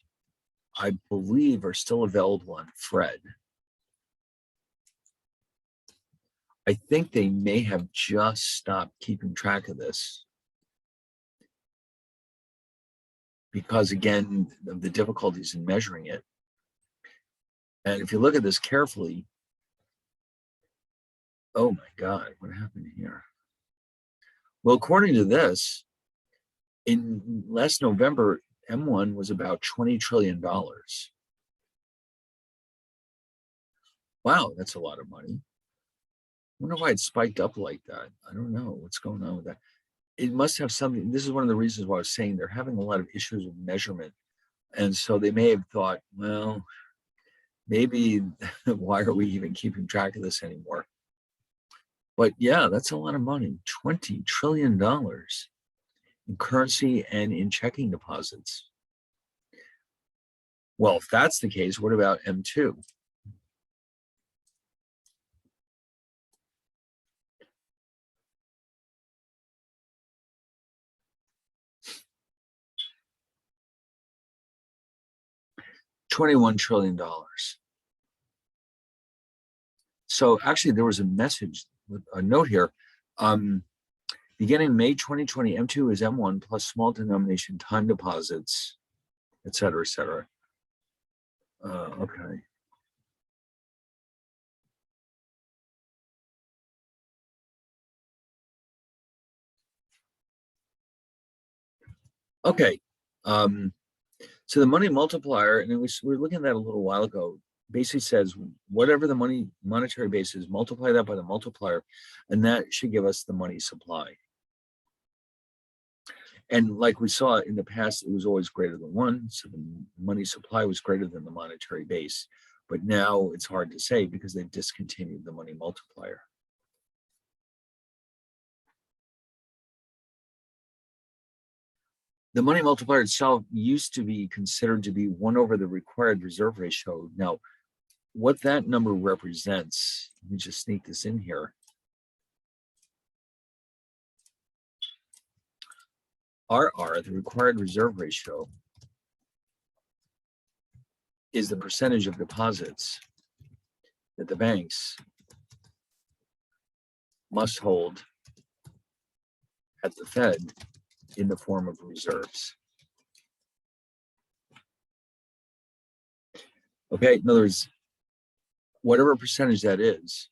I believe, are still available on Fred. I think they may have just stopped keeping track of this because, again, of the difficulties in measuring it. And if you look at this carefully, oh my God, what happened here? Well, according to this, in last November, M1 was about $20 trillion. Wow, that's a lot of money. I wonder why it spiked up like that. I don't know what's going on with that. it must have something. This is one of the reasons why I was saying they're having a lot of issues with measurement. And so they may have thought, well, maybe why are we even keeping track of this anymore? But yeah, that's a lot of money, $20 trillion in currency and in checking deposits. Well, if that's the case, what about M2? $21 trillion. So actually there was a message, a note here. Beginning May 2020, M2 is M1 plus small denomination time deposits, et cetera, et cetera. Okay. Okay. So the money multiplier, and we were looking at that a little while ago, basically says whatever the monetary base is, multiply that by the multiplier, and that should give us the money supply. And like we saw in the past, it was always greater than one. So the money supply was greater than the monetary base. But now it's hard to say because they've discontinued the money multiplier. The money multiplier itself used to be considered to be 1 over the required reserve ratio. Now, what that number represents, let me just sneak this in here. RR, the required reserve ratio, is the percentage of deposits that the banks must hold at the Fed in the form of reserves. Okay, in other words, whatever percentage that is,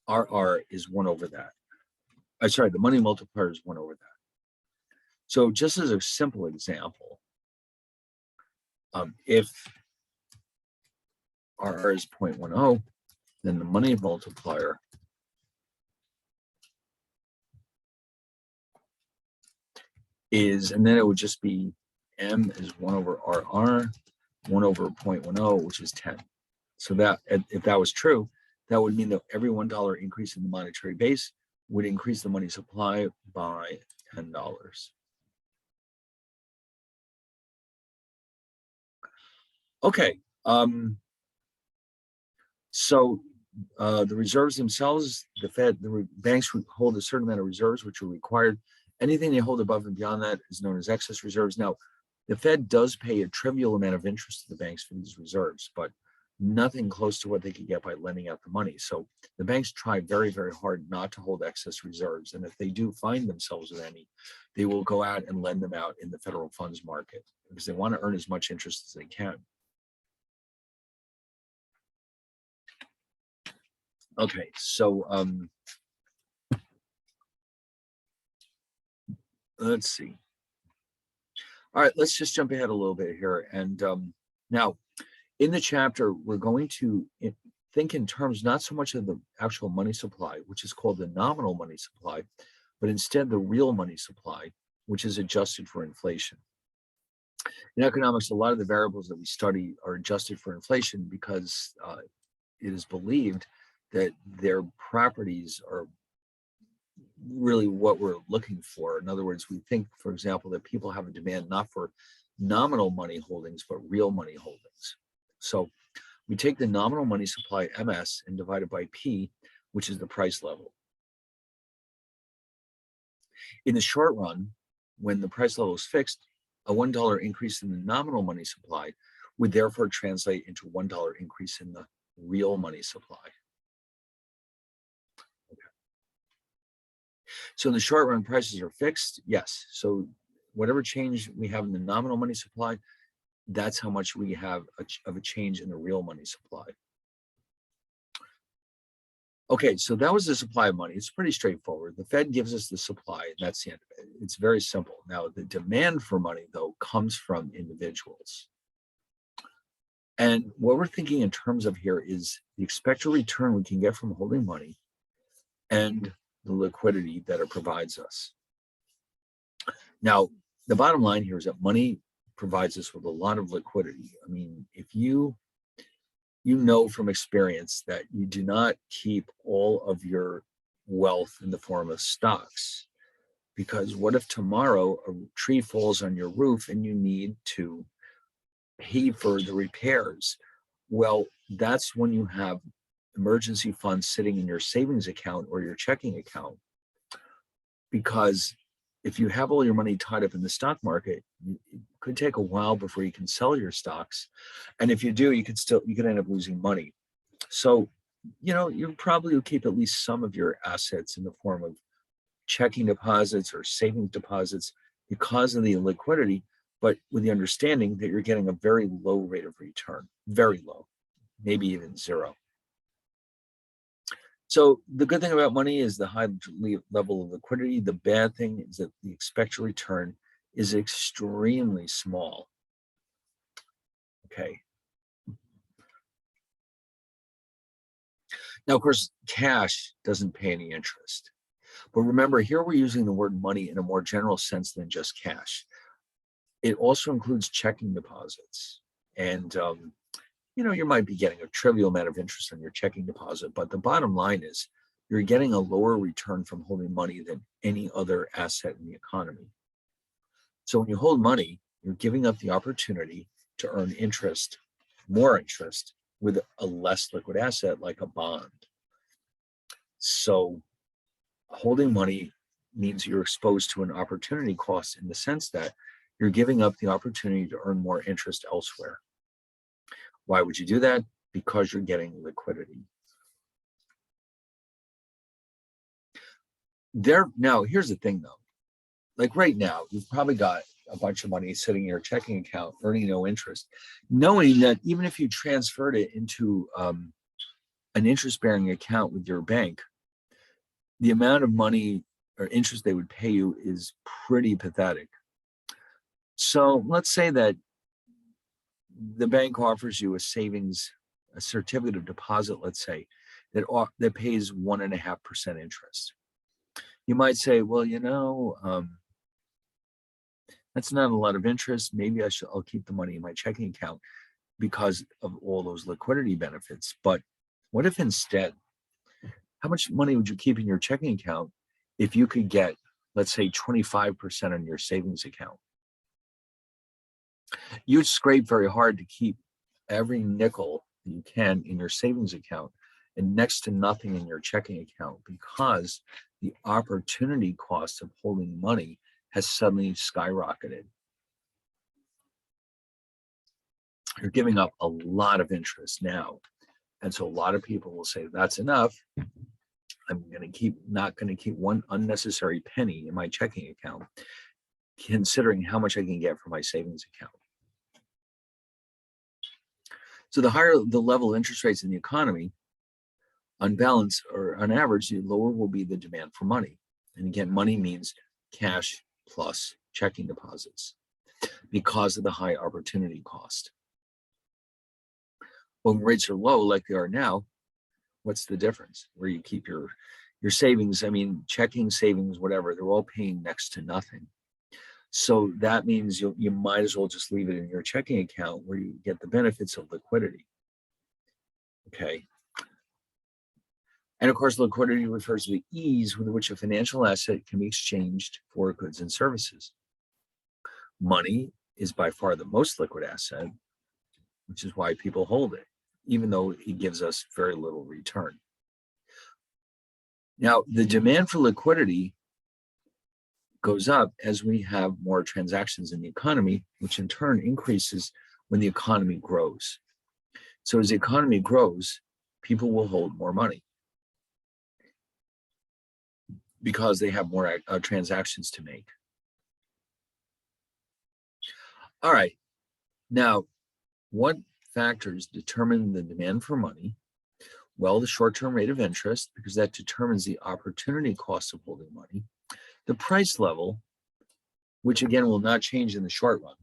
RR is 1 over that. I'm sorry, the money multiplier is 1 over that. So just as a simple example, if RR is 0.10, then the money multiplier is, and then it would just be M is 1 over RR, 1 over 0.10, which is 10. So that, if that was true, that would mean that every $1 increase in the monetary base would increase the money supply by $10. Okay. So the reserves themselves, the Fed, the banks hold a certain amount of reserves, which are required. Anything they hold above and beyond that is known as excess reserves. Now, the Fed does pay a trivial amount of interest to the banks for these reserves, but nothing close to what they could get by lending out the money. So the banks try very, very hard not to hold excess reserves. And if they do find themselves with any, they will go out and lend them out in the federal funds market because they want to earn as much interest as they can. Okay, so let's see. All right, let's just jump ahead a little bit here. And now in the chapter, we're going to think in terms not so much of the actual money supply, which is called the nominal money supply, but instead the real money supply, which is adjusted for inflation. In economics, a lot of the variables that we study are adjusted for inflation because it is believed that their properties are really what we're looking for. In other words, we think, for example, that people have a demand not for nominal money holdings, but real money holdings. So we take the nominal money supply, MS, and divide it by P, which is the price level. In the short run, when the price level is fixed, a $1 increase in the nominal money supply would therefore translate into $1 increase in the real money supply. So in the short run, prices are fixed, yes. So whatever change we have in the nominal money supply, that's how much we have of a change in the real money supply. Okay, so that was the supply of money. It's pretty straightforward. The Fed gives us the supply, and that's the end of it. It's very simple. Now, the demand for money, though, comes from individuals. And what we're thinking in terms of here is the expected return we can get from holding money and the liquidity that it provides us. Now, the bottom line here is that money provides us with a lot of liquidity. I mean, if you know from experience that you do not keep all of your wealth in the form of stocks, because what if tomorrow a tree falls on your roof and you need to pay for the repairs? Well, that's when you have emergency funds sitting in your savings account or your checking account. Because if you have all your money tied up in the stock market, it could take a while before you can sell your stocks. And if you do, you could end up losing money. So, you probably will keep at least some of your assets in the form of checking deposits or savings deposits because of the liquidity, but with the understanding that you're getting a very low rate of return, very low, maybe even zero. So the good thing about money is the high level of liquidity. The bad thing is that the expected return is extremely small. Okay. Now, of course, cash doesn't pay any interest. But remember, here we're using the word money in a more general sense than just cash. It also includes checking deposits. And, you might be getting a trivial amount of interest on your checking deposit, but the bottom line is you're getting a lower return from holding money than any other asset in the economy. So when you hold money, you're giving up the opportunity to earn interest, more interest, with a less liquid asset like a bond. So holding money means you're exposed to an opportunity cost in the sense that you're giving up the opportunity to earn more interest elsewhere. Why would you do that? Because you're getting liquidity. Now, here's the thing though. Like right now, you've probably got a bunch of money sitting in your checking account, earning no interest, knowing that even if you transferred it into an interest-bearing account with your bank, the amount of money or interest they would pay you is pretty pathetic. So let's say that the bank offers you a certificate of deposit, let's say, that pays 1.5% interest. You might say, well, that's not a lot of interest. Maybe I'll keep the money in my checking account because of all those liquidity benefits. But what if instead, how much money would you keep in your checking account if you could get, let's say, 25% on your savings account? You'd scrape very hard to keep every nickel you can in your savings account and next to nothing in your checking account because the opportunity cost of holding money has suddenly skyrocketed. You're giving up a lot of interest now. And so a lot of people will say, that's enough. I'm not going to keep one unnecessary penny in my checking account, considering how much I can get from my savings account. So the higher the level of interest rates in the economy, on balance or on average, the lower will be the demand for money. And again, money means cash plus checking deposits because of the high opportunity cost. When rates are low, like they are now, what's the difference? Where you keep your savings, checking, savings, whatever, they're all paying next to nothing. So that means you might as well just leave it in your checking account where you get the benefits of liquidity. Okay. And of course, liquidity refers to the ease with which a financial asset can be exchanged for goods and services. Money is by far the most liquid asset, which is why people hold it, even though it gives us very little return. Now, the demand for liquidity goes up as we have more transactions in the economy, which in turn increases when the economy grows. So as the economy grows, people will hold more money because they have more transactions to make. All right. Now, what factors determine the demand for money? Well, the short-term rate of interest, because that determines the opportunity cost of holding money. The price level, which again will not change in the short run,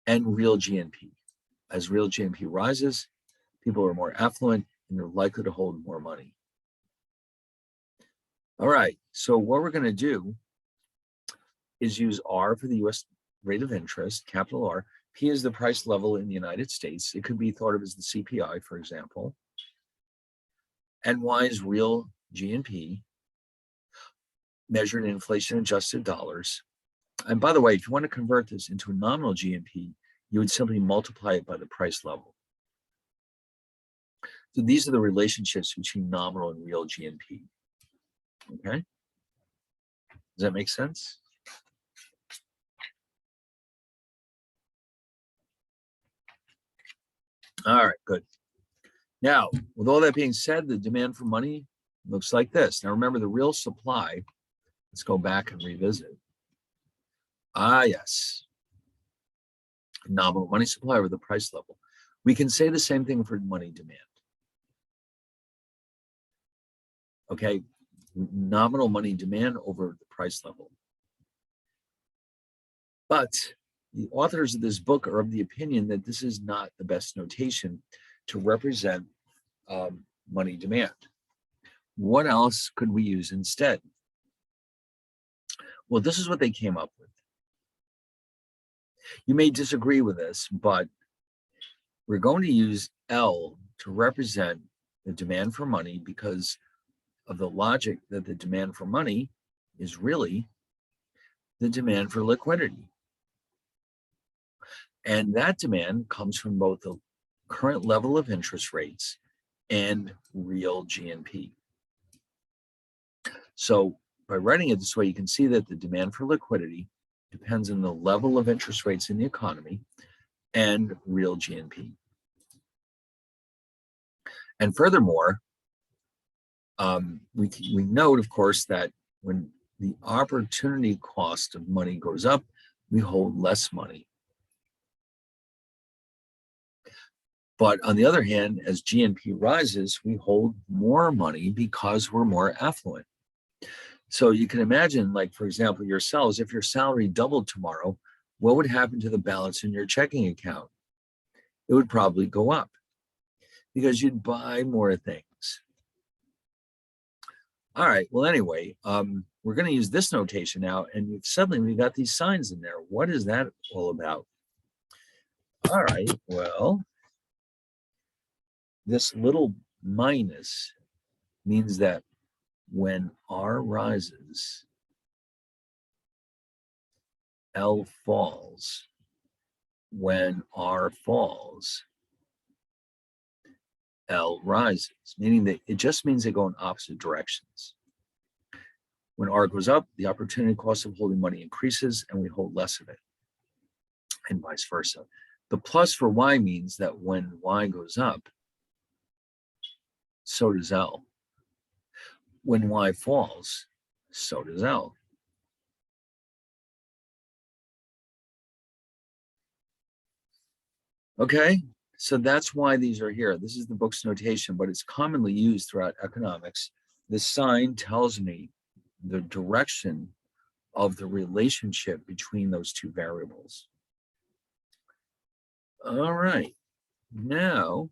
and real GNP. As real GNP rises, people are more affluent and they're likely to hold more money. All right, so what we're going to do is use R for the US rate of interest, capital R. P is the price level in the United States. It could be thought of as the CPI, for example. And Y is real GNP, measured in inflation-adjusted dollars. And by the way, if you want to convert this into a nominal GNP, you would simply multiply it by the price level. So these are the relationships between nominal and real GNP. Okay? Does that make sense? All right, good. Now, with all that being said, the demand for money looks like this. Now, remember the real supply. Let's go back and revisit. Ah, yes. Nominal money supply over the price level. We can say the same thing for money demand. Okay, nominal money demand over the price level. But the authors of this book are of the opinion that this is not the best notation to represent money demand. What else could we use instead? Well, this is what they came up with. You may disagree with this, but we're going to use L to represent the demand for money because of the logic that the demand for money is really the demand for liquidity. And that demand comes from both the current level of interest rates and real GNP. So by writing it this way, you can see that the demand for liquidity depends on the level of interest rates in the economy and real GNP. And furthermore, we note, of course, that when the opportunity cost of money goes up, we hold less money. But on the other hand, as GNP rises, we hold more money because we're more affluent. So you can imagine, like, for example, yourselves, if your salary doubled tomorrow, what would happen to the balance in your checking account? It would probably go up because you'd buy more things. All right, well, anyway, we're going to use this notation now, and suddenly we got these signs in there. What is that all about? All right, well, this little minus means that when R rises, L falls. When R falls, L rises, meaning that it just means they go in opposite directions. When R goes up, the opportunity cost of holding money increases and we hold less of it, and vice versa. The plus for Y means that when Y goes up, so does L. When Y falls, so does L. Okay, so that's why these are here. This is the book's notation, but it's commonly used throughout economics. This sign tells me the direction of the relationship between those two variables. All right, now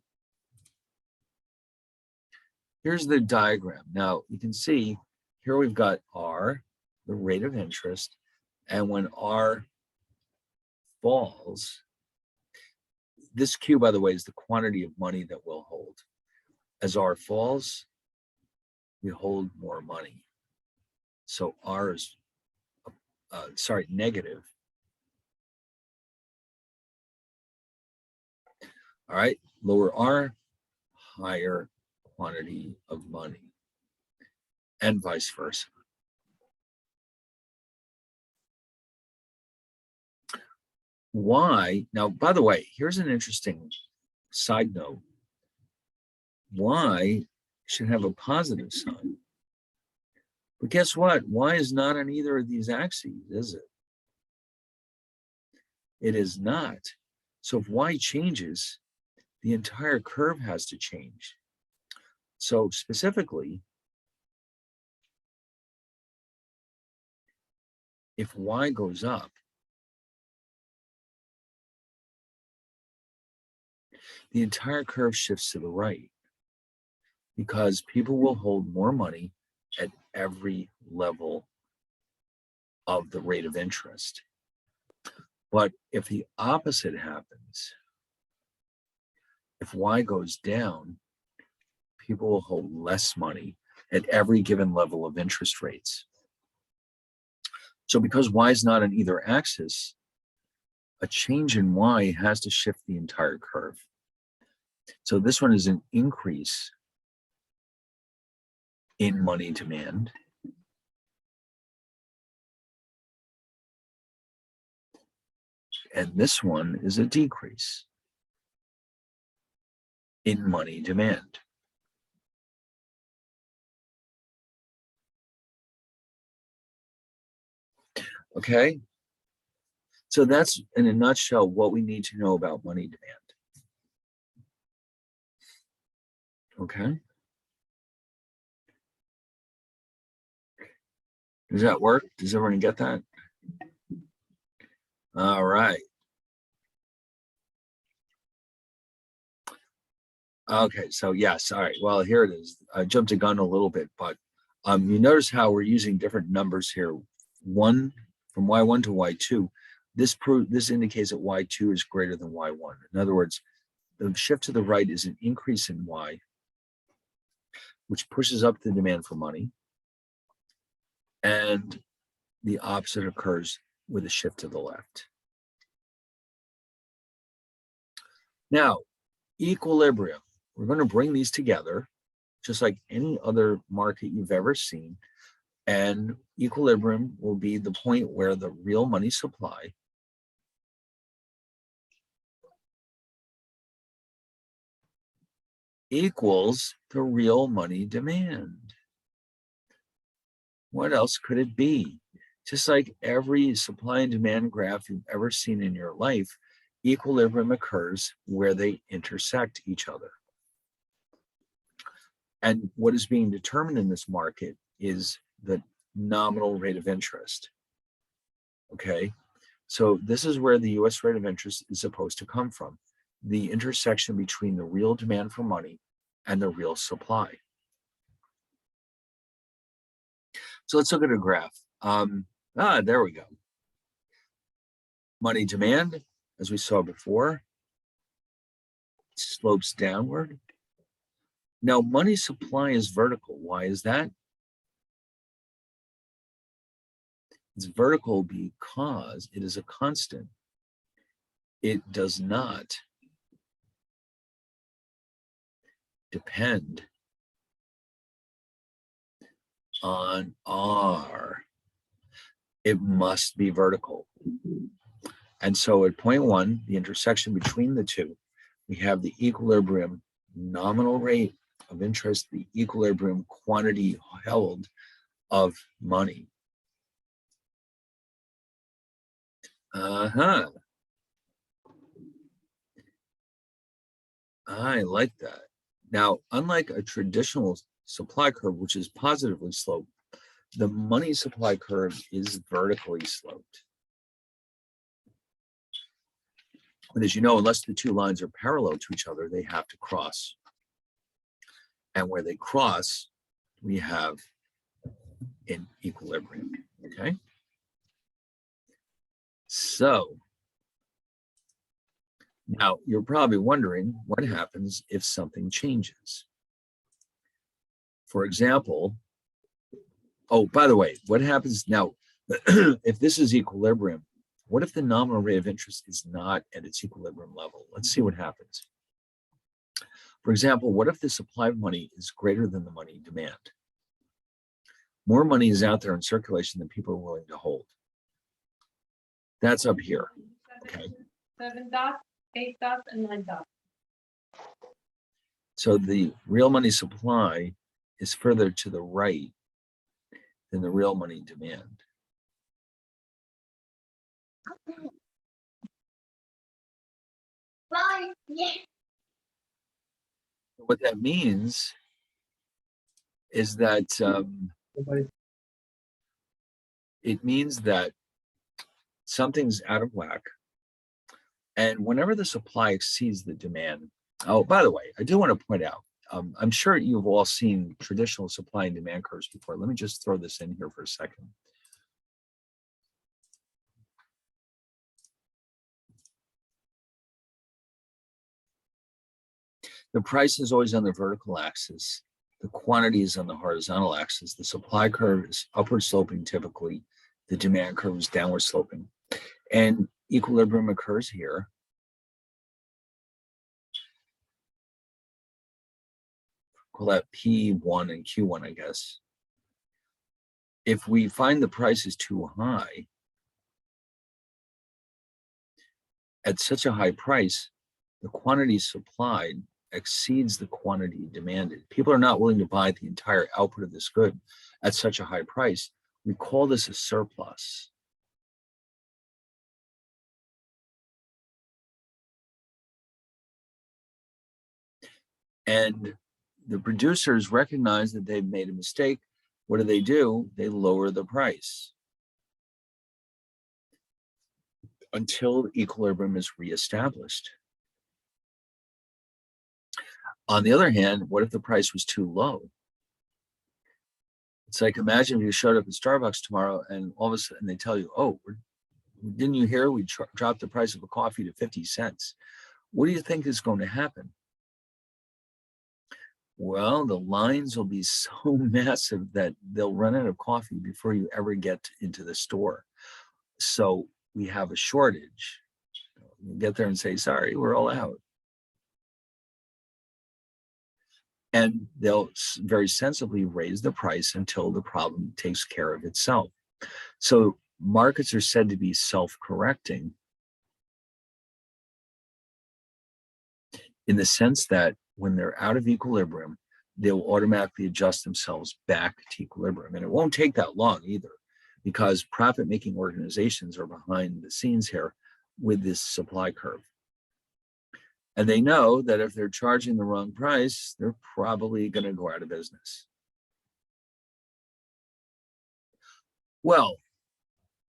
here's the diagram. Now you can see here we've got R, the rate of interest, and when R falls, this Q, by the way, is the quantity of money that we'll hold. As R falls, we hold more money. So R is, negative. All right, lower R, higher quantity of money, and vice versa. Y, now, by the way, here's an interesting side note. Y should have a positive sign. But guess what? Y is not on either of these axes, is it? It is not. So if Y changes, the entire curve has to change. So specifically, if Y goes up, the entire curve shifts to the right because people will hold more money at every level of the rate of interest. But if the opposite happens, if y goes down, people will hold less money at every given level of interest rates. So because y is not on either axis, a change in y has to shift the entire curve. So this one is an increase in money demand. And this one is a decrease in money demand. Okay? So that's, in a nutshell, what we need to know about money demand. Okay? Does that work? Does everyone get that? All right. Okay, so yes, all right. Well, here it is. I jumped the gun a little bit, but you notice how we're using different numbers here. One from y1 to y2. This indicates that y2 is greater than y1. In other words, the shift to the right is an increase in y, which pushes up the demand for money, and the opposite occurs with a shift to the left. Now, equilibrium. We're going to bring these together, just like any other market you've ever seen. And equilibrium will be the point where the real money supply equals the real money demand. What else could it be? Just like every supply and demand graph you've ever seen in your life, equilibrium occurs where they intersect each other. And what is being determined in this market is the nominal rate of interest. Okay, so this is where the US rate of interest is supposed to come from, the intersection between the real demand for money and the real supply. So let's look at a graph. There we go. Money demand, as we saw before, slopes downward. Now, money supply is vertical. Why is that? It's vertical because it is a constant. It does not depend on R. It must be vertical. And so at point one, the intersection between the two, we have the equilibrium nominal rate of interest, the equilibrium quantity held of money. I like that. Now, unlike a traditional supply curve, which is positively sloped, the money supply curve is vertically sloped. But as you know, unless the two lines are parallel to each other, they have to cross. And where they cross, we have an equilibrium, okay? So now you're probably wondering what happens if something changes. For example, oh, by the way, what happens now, if this is equilibrium, what if the nominal rate of interest is not at its equilibrium level? Let's see what happens. For example, what if the supply of money is greater than the money demand? More money is out there in circulation than people are willing to hold. That's up here, okay? 7 dots, 8 dots, and 9 dots. So the real money supply is further to the right than the real money demand. Bye. Yeah. What that means is that it means that something's out of whack. And whenever the supply exceeds the demand, oh, by the way, I do want to point out, I'm sure you've all seen traditional supply and demand curves before. Let me just throw this in here for a second. The price is always on the vertical axis. The quantity is on the horizontal axis. The supply curve is upward sloping typically. The demand curve is downward sloping. And equilibrium occurs here. Call that P1 and Q1, I guess. If we find the price is too high, at such a high price, the quantity supplied exceeds the quantity demanded. People are not willing to buy the entire output of this good at such a high price. We call this a surplus. And the producers recognize that they've made a mistake. What do? They lower the price until equilibrium is reestablished. On the other hand, what if the price was too low? It's like, imagine if you showed up at Starbucks tomorrow and all of a sudden they tell you, oh, didn't you hear we dropped the price of a coffee to 50 cents? What do you think is going to happen? Well, the lines will be so massive that they'll run out of coffee before you ever get into the store. So we have a shortage. You get there and say, sorry, we're all out. And they'll very sensibly raise the price until the problem takes care of itself. So markets are said to be self-correcting in the sense that when they're out of equilibrium, they'll automatically adjust themselves back to equilibrium. And it won't take that long either, because profit-making organizations are behind the scenes here with this supply curve. And they know that if they're charging the wrong price, they're probably going to go out of business. Well,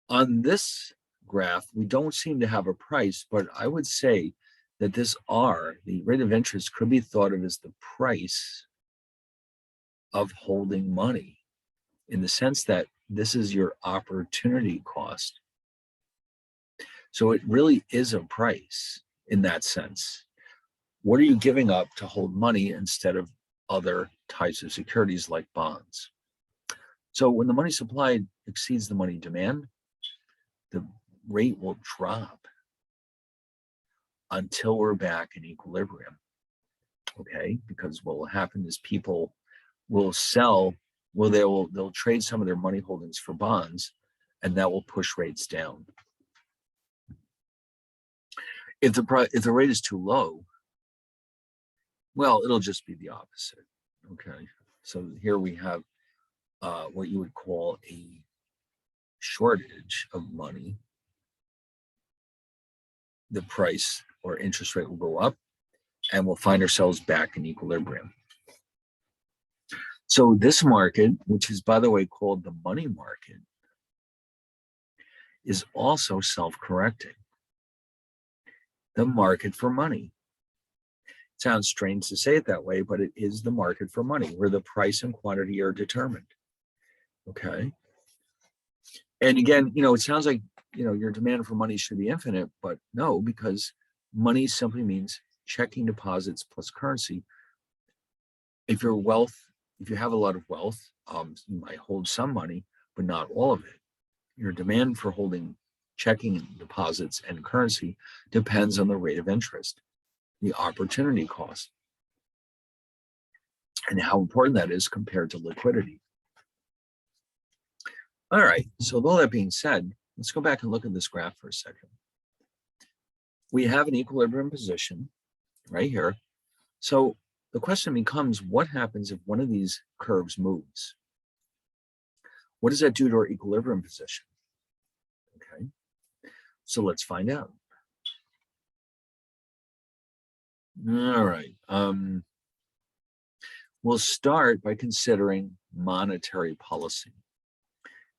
on this graph, we don't seem to have a price, but I would say that this R, the rate of interest, could be thought of as the price of holding money, in the sense that this is your opportunity cost. So it really is a price in that sense. What are you giving up to hold money instead of other types of securities like bonds? So when the money supply exceeds the money demand, the rate will drop until we're back in equilibrium. Okay, because what will happen is people will sell, they'll trade some of their money holdings for bonds, and that will push rates down. If the rate is too low, well, it'll just be the opposite. Okay, so here we have what you would call a shortage of money. The price or interest rate will go up, and we'll find ourselves back in equilibrium. So this market, which is, by the way, called the money market, is also self-correcting. The market for money. It sounds strange to say it that way, but it is the market for money, where the price and quantity are determined. Okay. And again, it sounds like, your demand for money should be infinite, but no, because money simply means checking deposits plus currency. If you have a lot of wealth, you might hold some money, but not all of it. Your demand for holding checking deposits and currency depends on the rate of interest, the opportunity cost, and how important that is compared to liquidity. All right, so with all that being said, let's go back and look at this graph for a second. We have an equilibrium position right here. So the question becomes, what happens if one of these curves moves? What does that do to our equilibrium position? Okay, so let's find out. All right, we'll start by considering monetary policy.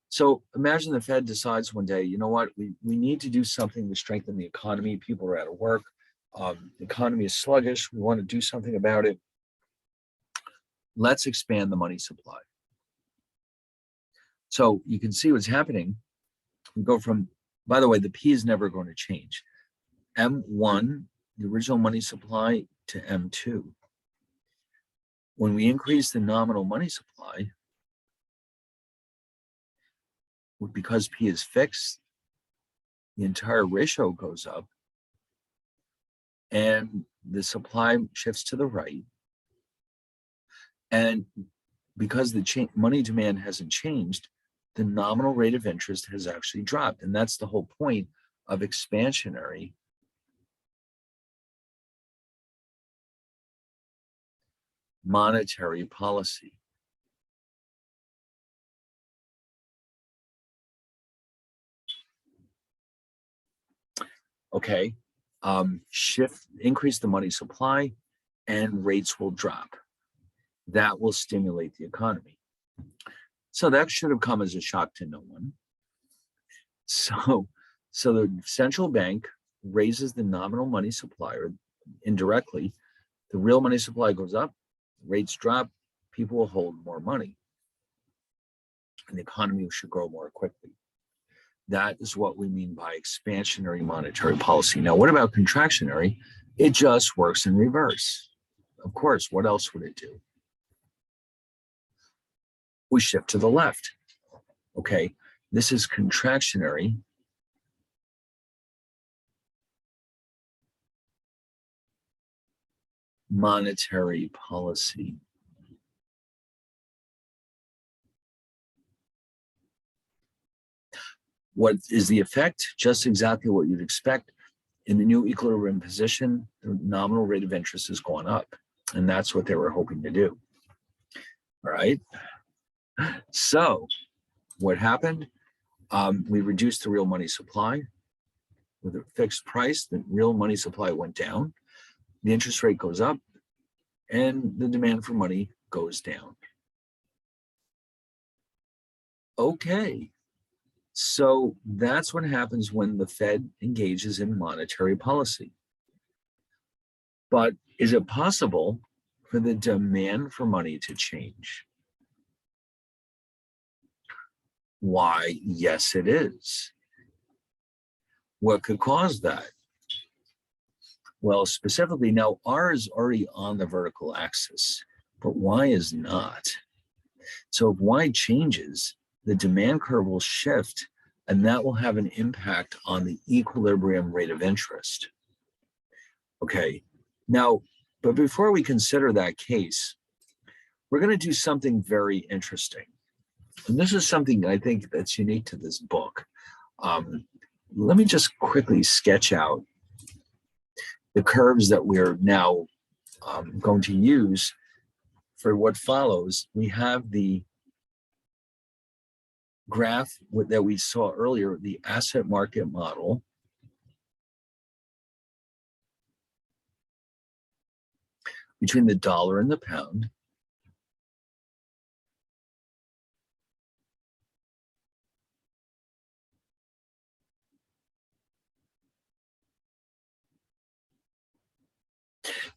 So imagine the Fed decides one day, you know what, we need to do something to strengthen the economy. People are out of work. The economy is sluggish. We want to do something about it. Let's expand the money supply. So you can see what's happening. We go from, by the way, the P is never going to change. M1, the original money supply, to M2. when we increase the nominal money supply, because P is fixed, the entire ratio goes up and the supply shifts to the right. And because the money demand hasn't changed, the nominal rate of interest has actually dropped. And that's the whole point of expansionary monetary policy. Okay, increase the money supply and rates will drop. That will stimulate the economy. So that should have come as a shock to no one. So the central bank raises the nominal money supply, or indirectly, the real money supply goes up, rates drop, people will hold more money, and the economy should grow more quickly. That is what we mean by expansionary monetary policy. Now, what about contractionary? It just works in reverse. Of course, what else would it do? We shift to the left. Okay, this is contractionary monetary policy. What is the effect? Just exactly what you'd expect. In the new equilibrium position, the nominal rate of interest is going up. And that's what they were hoping to do. All right. So what happened? We reduced the real money supply. With a fixed price, the real money supply went down. The interest rate goes up and the demand for money goes down. Okay. So that's what happens when the Fed engages in monetary policy. But is it possible for the demand for money to change? Why, yes, it is. What could cause that? Well, specifically, now R is already on the vertical axis, but Y is not. So if Y changes, the demand curve will shift, and that will have an impact on the equilibrium rate of interest. Okay, now, but before we consider that case, we're going to do something very interesting. And this is something I think that's unique to this book. Let me just quickly sketch out the curves that we're now going to use for what follows. We have the graph that we saw earlier, the asset market model. Between the dollar and the pound.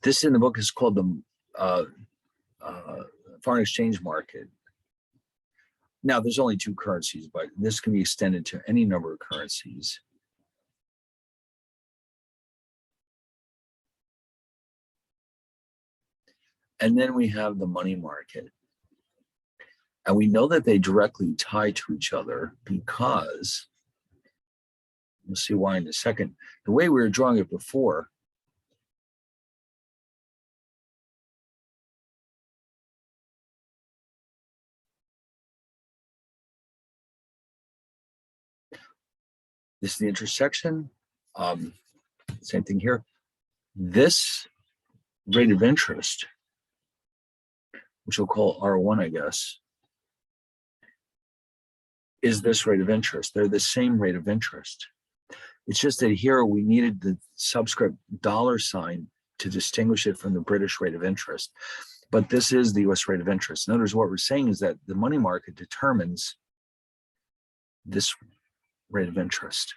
This in the book is called the foreign exchange market. Now, there's only two currencies, but this can be extended to any number of currencies. And then we have the money market. And we know that they directly tie to each other because, we'll see why in a second, the way we were drawing it before, this is the intersection. Same thing here. This rate of interest, which we'll call R1, I guess, is this rate of interest. They're the same rate of interest. It's just that here we needed the subscript $sign to distinguish it from the British rate of interest. But this is the US rate of interest. In other words, what we're saying is that the money market determines this rate of interest.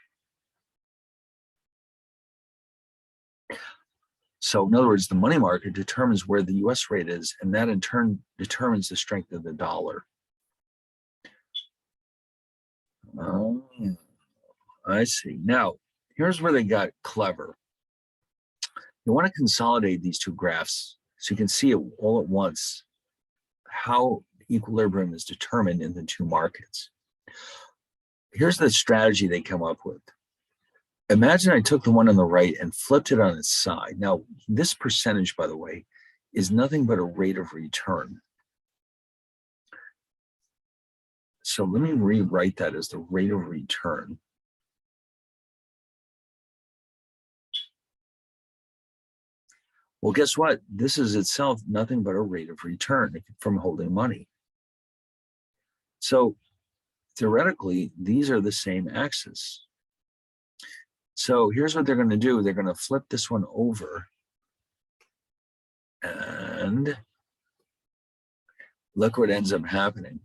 So in other words, the money market determines where the US rate is, and that in turn determines the strength of the dollar. Oh, I see. Now, here's where they got clever. You want to consolidate these two graphs so you can see it all at once how equilibrium is determined in the two markets. Here's the strategy they come up with. Imagine I took the one on the right and flipped it on its side. Now, this percentage, by the way, is nothing but a rate of return. So let me rewrite that as the rate of return. Well, guess what? This is itself nothing but a rate of return from holding money. So theoretically, these are the same axis. So here's what they're going to do. They're going to flip this one over. And look what ends up happening.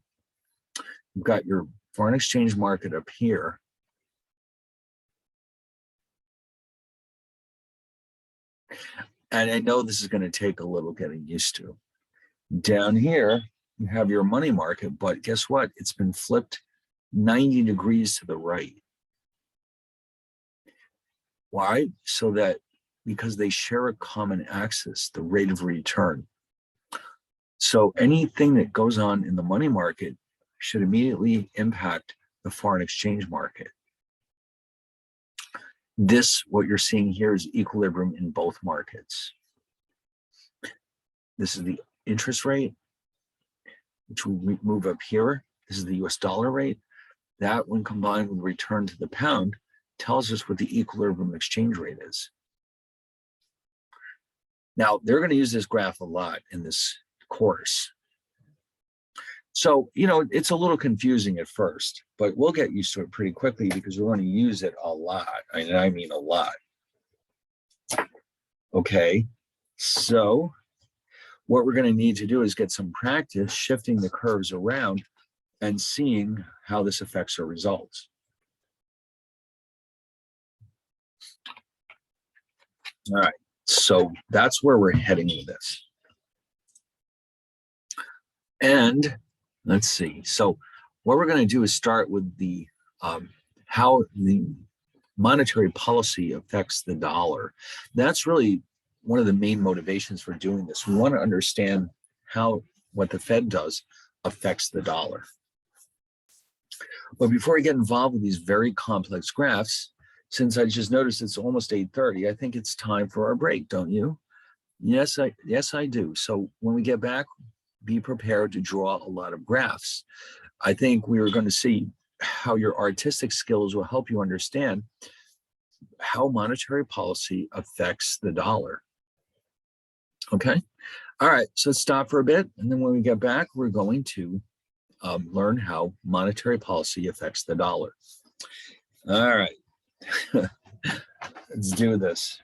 You've got your foreign exchange market up here. And I know this is going to take a little getting used to. Down here, you have your money market, but guess what? It's been flipped 90 degrees to the right. Why? So that because they share a common axis, the rate of return. So anything that goes on in the money market should immediately impact the foreign exchange market. This, what you're seeing here, is equilibrium in both markets. This is the interest rate, which we move up here. This is the US dollar rate. That, when combined with return to the pound, tells us what the equilibrium exchange rate is. Now, they're going to use this graph a lot in this course. So, it's a little confusing at first, but we'll get used to it pretty quickly because we're going to use it a lot. I mean a lot. Okay, so what we're going to need to do is get some practice shifting the curves around and seeing how this affects our results. All right, so that's where we're heading with this. And let's see. So what we're going to do is start with the how the monetary policy affects the dollar. That's really one of the main motivations for doing this. We want to understand how what the Fed does affects the dollar. But before we get involved with these very complex graphs, since I just noticed it's almost 8:30, I think it's time for our break, don't you? Yes, I do. So when we get back, be prepared to draw a lot of graphs. I think we are going to see how your artistic skills will help you understand how monetary policy affects the dollar. Okay. All right. So let's stop for a bit. And then when we get back, we're going to learn how monetary policy affects the dollar. All right. Let's do this.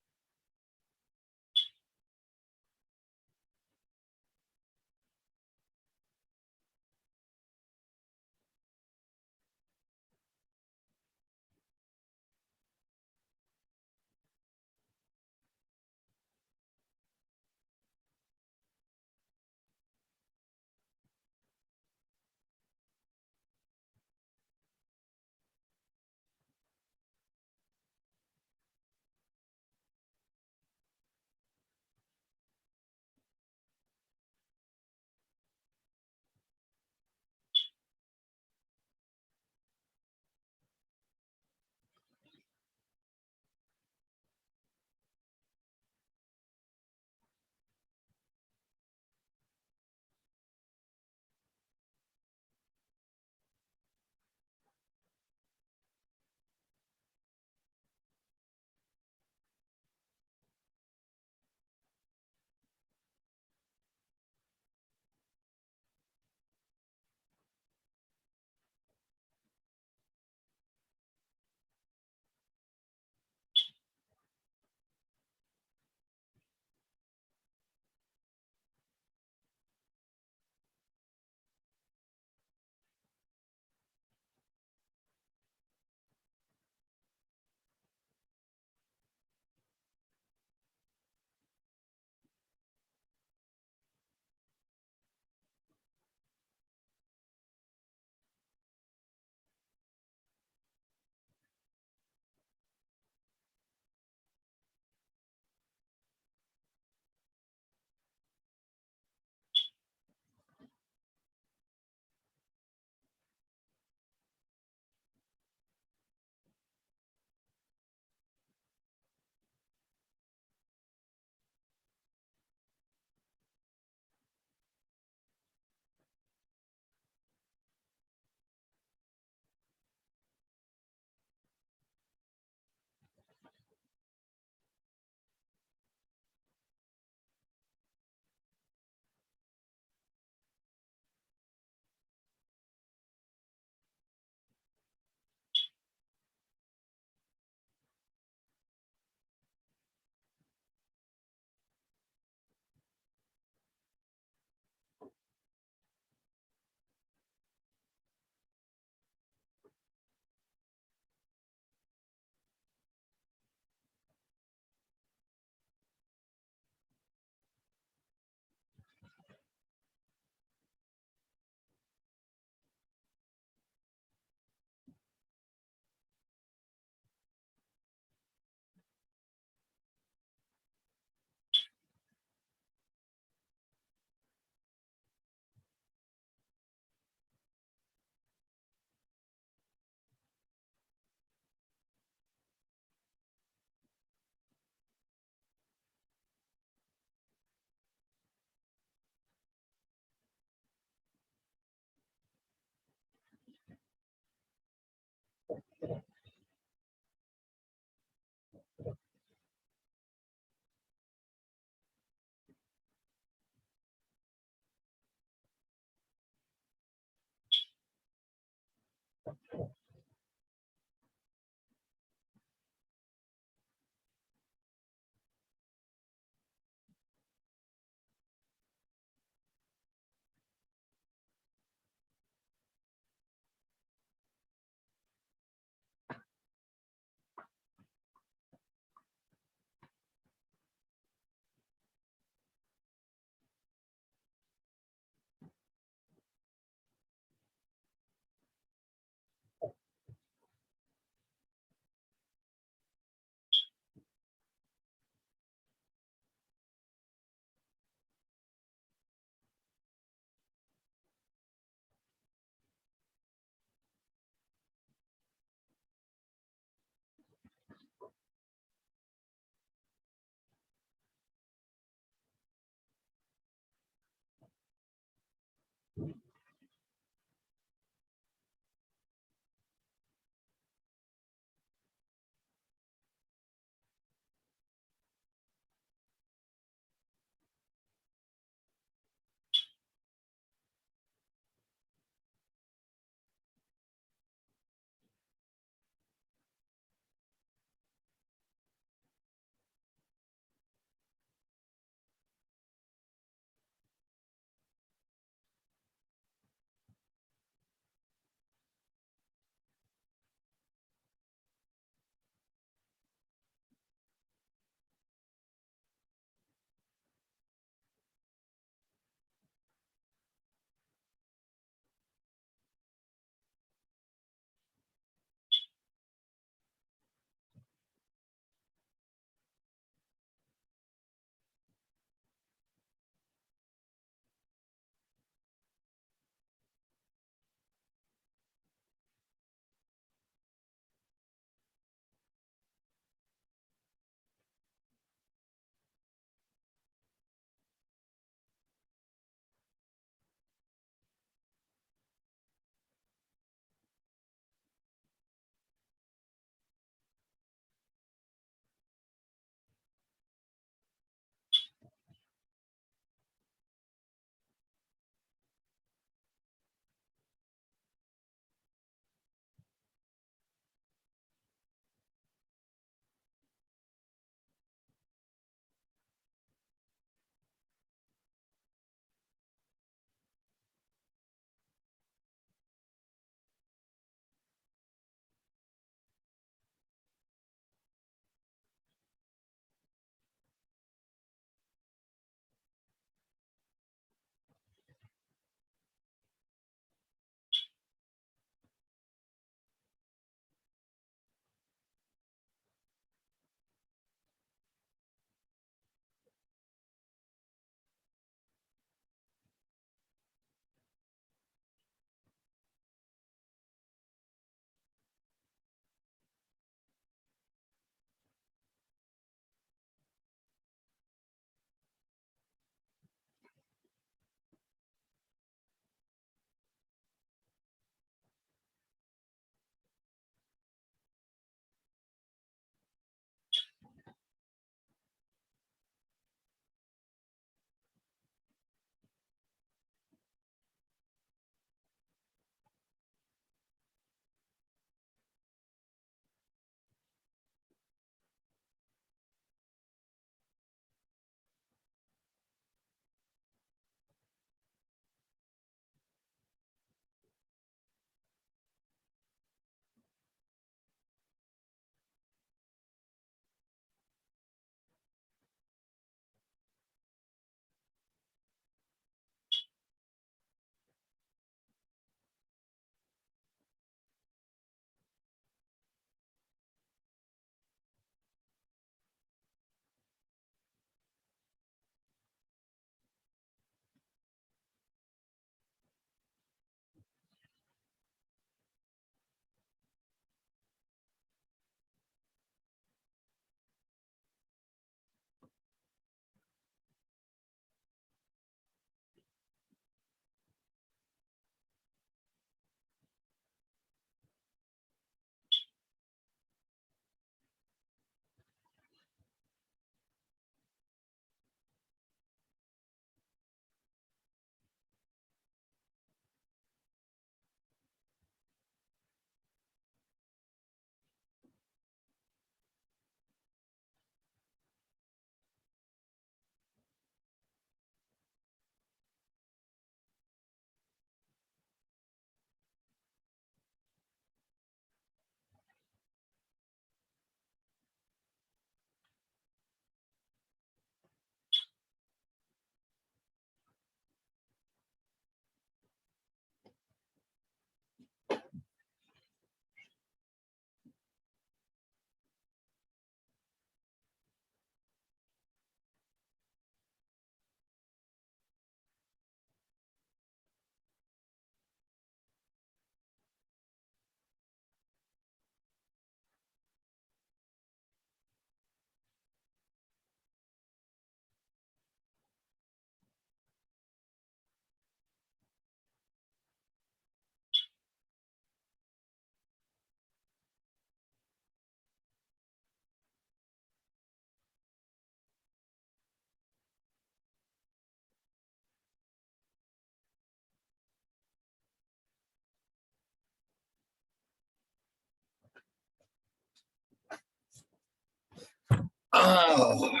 All right.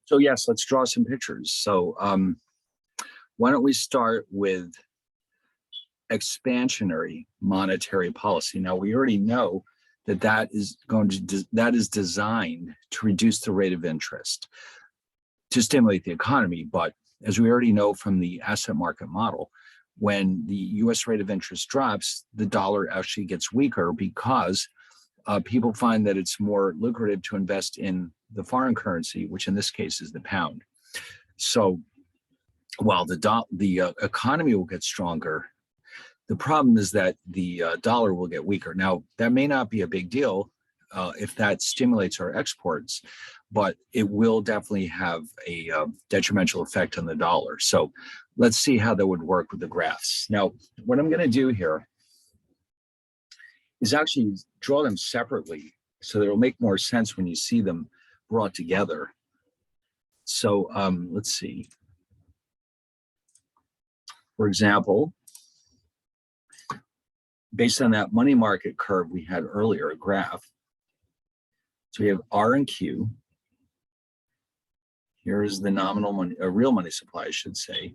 So yes, let's draw some pictures. So why don't we start with expansionary monetary policy? Now we already know that that is designed to reduce the rate of interest to stimulate the economy. But as we already know from the asset market model, when the US rate of interest drops, the dollar actually gets weaker because people find that it's more lucrative to invest in the foreign currency, which in this case is the pound. So while the economy will get stronger, the problem is that the dollar will get weaker. Now, that may not be a big deal if that stimulates our exports, but it will definitely have a detrimental effect on the dollar. So let's see how that would work with the graphs. Now, what I'm going to do here is actually draw them separately so that it'll make more sense when you see them brought together. So let's see. For example, based on that money market curve we had earlier, a graph. So we have R and Q. Here's the nominal money, a real money supply, I should say.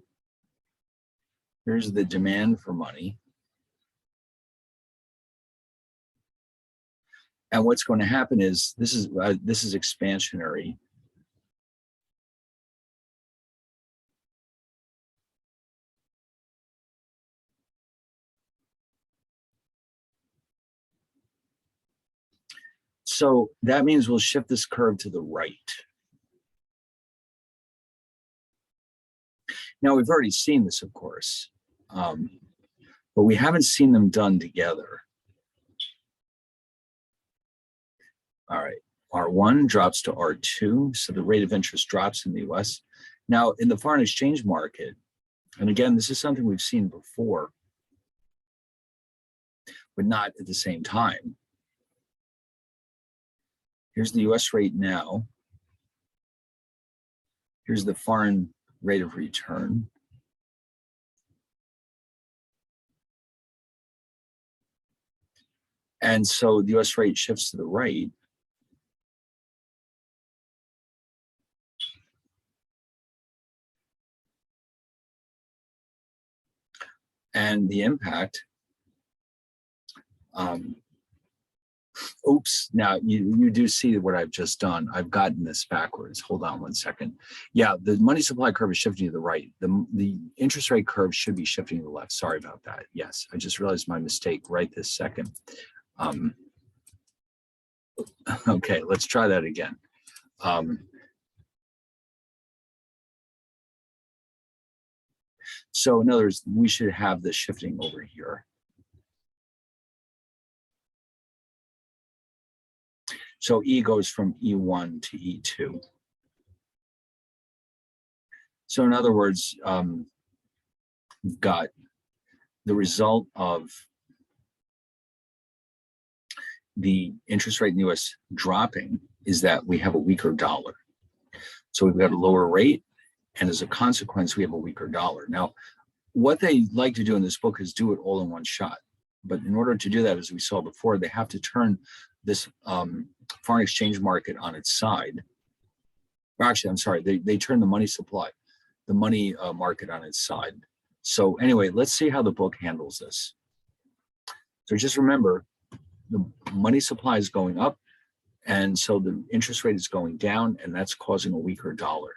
Here's the demand for money. And what's going to happen is this is expansionary. So that means we'll shift this curve to the right. Now we've already seen this, of course, but we haven't seen them done together. All right, R1 drops to R2, so the rate of interest drops in the US. Now in the foreign exchange market, and again, this is something we've seen before, but not at the same time. Here's the US rate now. Here's the foreign rate of return. And so the US rate shifts to the right. And the impact, oops, now you do see what I've just done. I've gotten this backwards. Hold on one second. Yeah, the money supply curve is shifting to the right. The interest rate curve should be shifting to the left. Sorry about that. Yes, I just realized my mistake right this second. Okay, let's try that again. So in other words, we should have this shifting over here. So E goes from E1 to E2. So in other words, we've got the result of the interest rate in the US dropping is that we have a weaker dollar. So we've got a lower rate, and as a consequence, we have a weaker dollar. Now, what they like to do in this book is do it all in one shot. But in order to do that, as we saw before, they have to turn this foreign exchange market on its side. Or actually, I'm sorry, they turn the money supply, the money market on its side. So anyway, let's see how the book handles this. So just remember, the money supply is going up, and so the interest rate is going down, and that's causing a weaker dollar.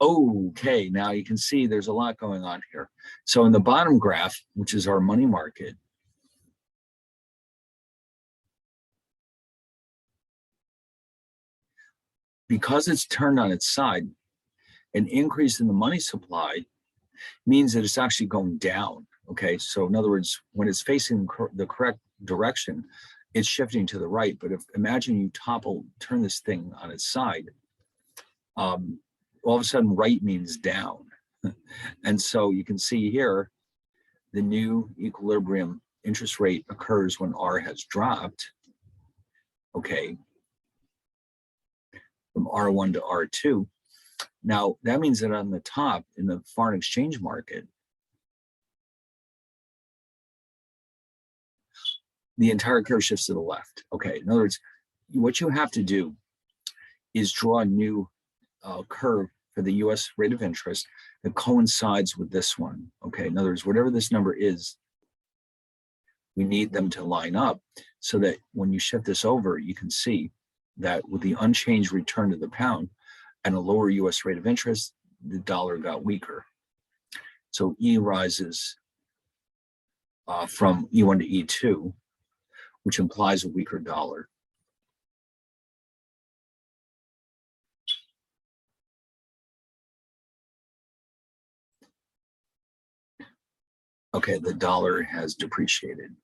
Okay, now you can see there's a lot going on here. So in the bottom graph, which is our money market, because it's turned on its side, an increase in the money supply means that it's actually going down. Okay, so in other words, when it's facing the correct direction, it's shifting to the right. But if imagine you turn this thing on its side, all of a sudden right means down. And so you can see here, the new equilibrium interest rate occurs when R has dropped, okay, from R1 to R2. Now, that means that on the top in the foreign exchange market, the entire curve shifts to the left. Okay, in other words, what you have to do is draw a new curve for the US rate of interest that coincides with this one. Okay, in other words, whatever this number is, we need them to line up so that when you shift this over, you can see that with the unchanged return to the pound and a lower US rate of interest, the dollar got weaker. So E rises from E1 to E2, which implies a weaker dollar. Okay, the dollar has depreciated.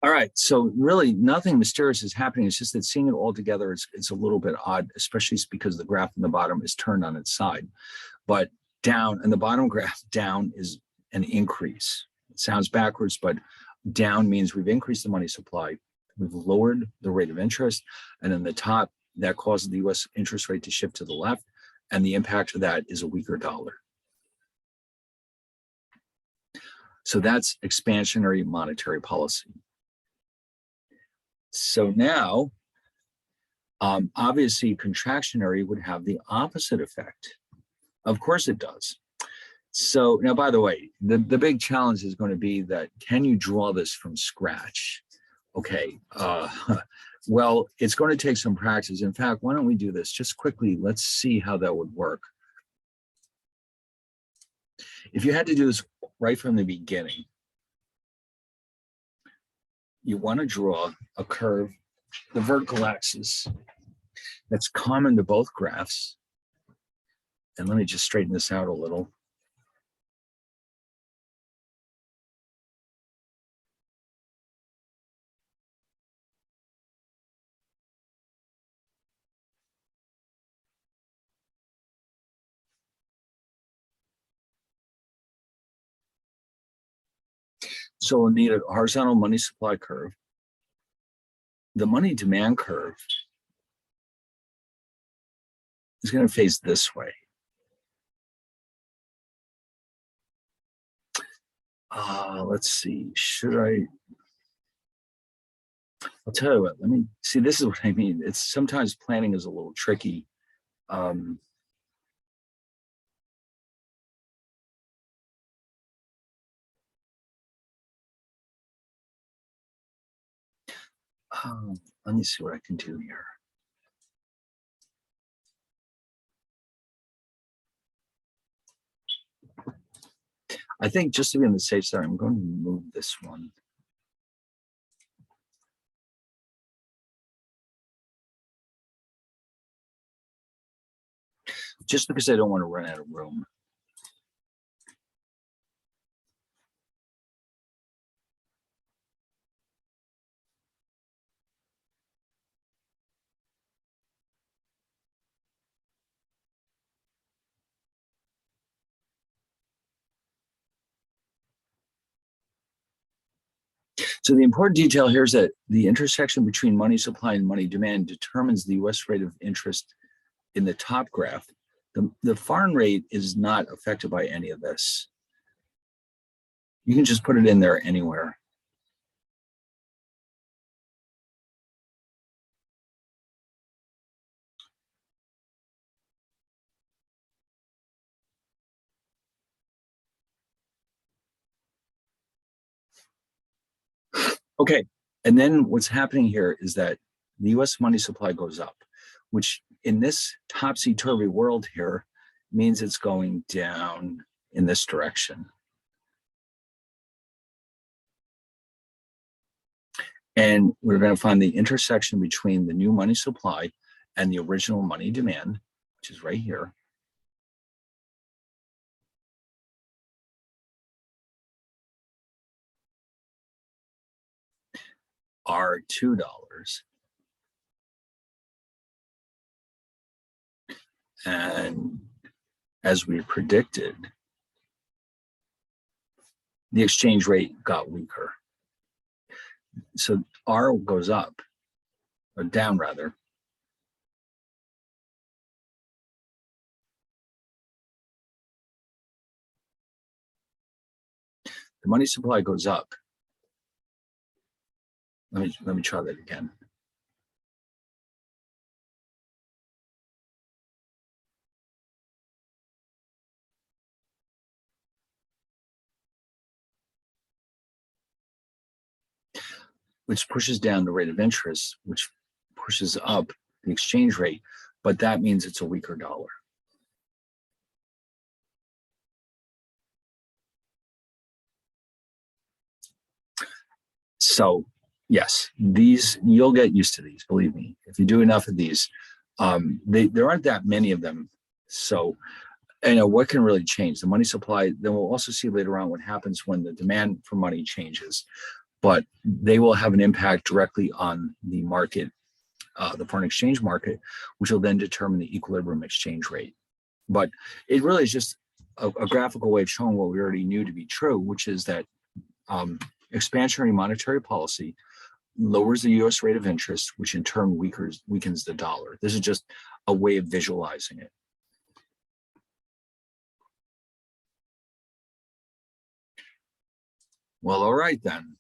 All right, so really nothing mysterious is happening. It's just that seeing it all together, it's a little bit odd, especially because the graph in the bottom is turned on its side. But down, and the bottom graph down is an increase. It sounds backwards, but down means we've increased the money supply, we've lowered the rate of interest, and then the top, that causes the US interest rate to shift to the left, and the impact of that is a weaker dollar. So that's expansionary monetary policy. So now, obviously, contractionary would have the opposite effect. Of course it does. So now, by the way, the big challenge is going to be that, can you draw this from scratch? Okay, well, it's going to take some practice. In fact, why don't we do this just quickly? Let's see how that would work. If you had to do this right from the beginning, you want to draw a curve, the vertical axis, that's common to both graphs. And let me just straighten this out a little. So we'll need a horizontal money supply curve. The money demand curve is going to face this way. Let's see, I'll tell you what, let me see, this is what I mean. It's sometimes planning is a little tricky. Let me see what I can do here. I think just to be on the safe side, I'm going to move this one. Just because I don't want to run out of room. So the important detail here is that the intersection between money supply and money demand determines the US rate of interest in the top graph. The foreign rate is not affected by any of this. You can just put it in there anywhere. Okay, and then what's happening here is that the US money supply goes up, which in this topsy-turvy world here means it's going down in this direction. And we're going to find the intersection between the new money supply and the original money demand, which is right here. Are $2. And as we predicted, the exchange rate got weaker. So R goes up, or down rather. the money supply goes up. Let me try that again. Which pushes down the rate of interest, which pushes up the exchange rate, but that means it's a weaker dollar. So yes, these, you'll get used to these, believe me. If you do enough of these, there aren't that many of them. So, what can really change? The money supply, then we'll also see later on what happens when the demand for money changes, but they will have an impact directly on the market, the foreign exchange market, which will then determine the equilibrium exchange rate. But it really is just a graphical way of showing what we already knew to be true, which is that expansionary monetary policy lowers the U.S. rate of interest, which in turn weakens the dollar. This is just a way of visualizing it. Well, all right then.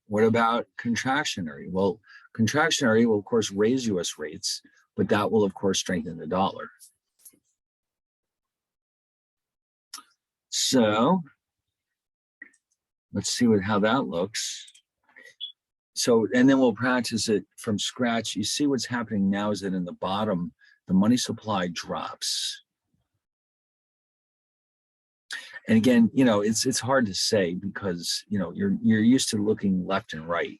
What about contractionary? Well, contractionary will, of course, raise U.S. rates, but that will, of course, strengthen the dollar. So let's see how that looks. So, and then we'll practice it from scratch. You see what's happening now is that in the bottom, the money supply drops. And again, it's hard to say because, you're used to looking left and right.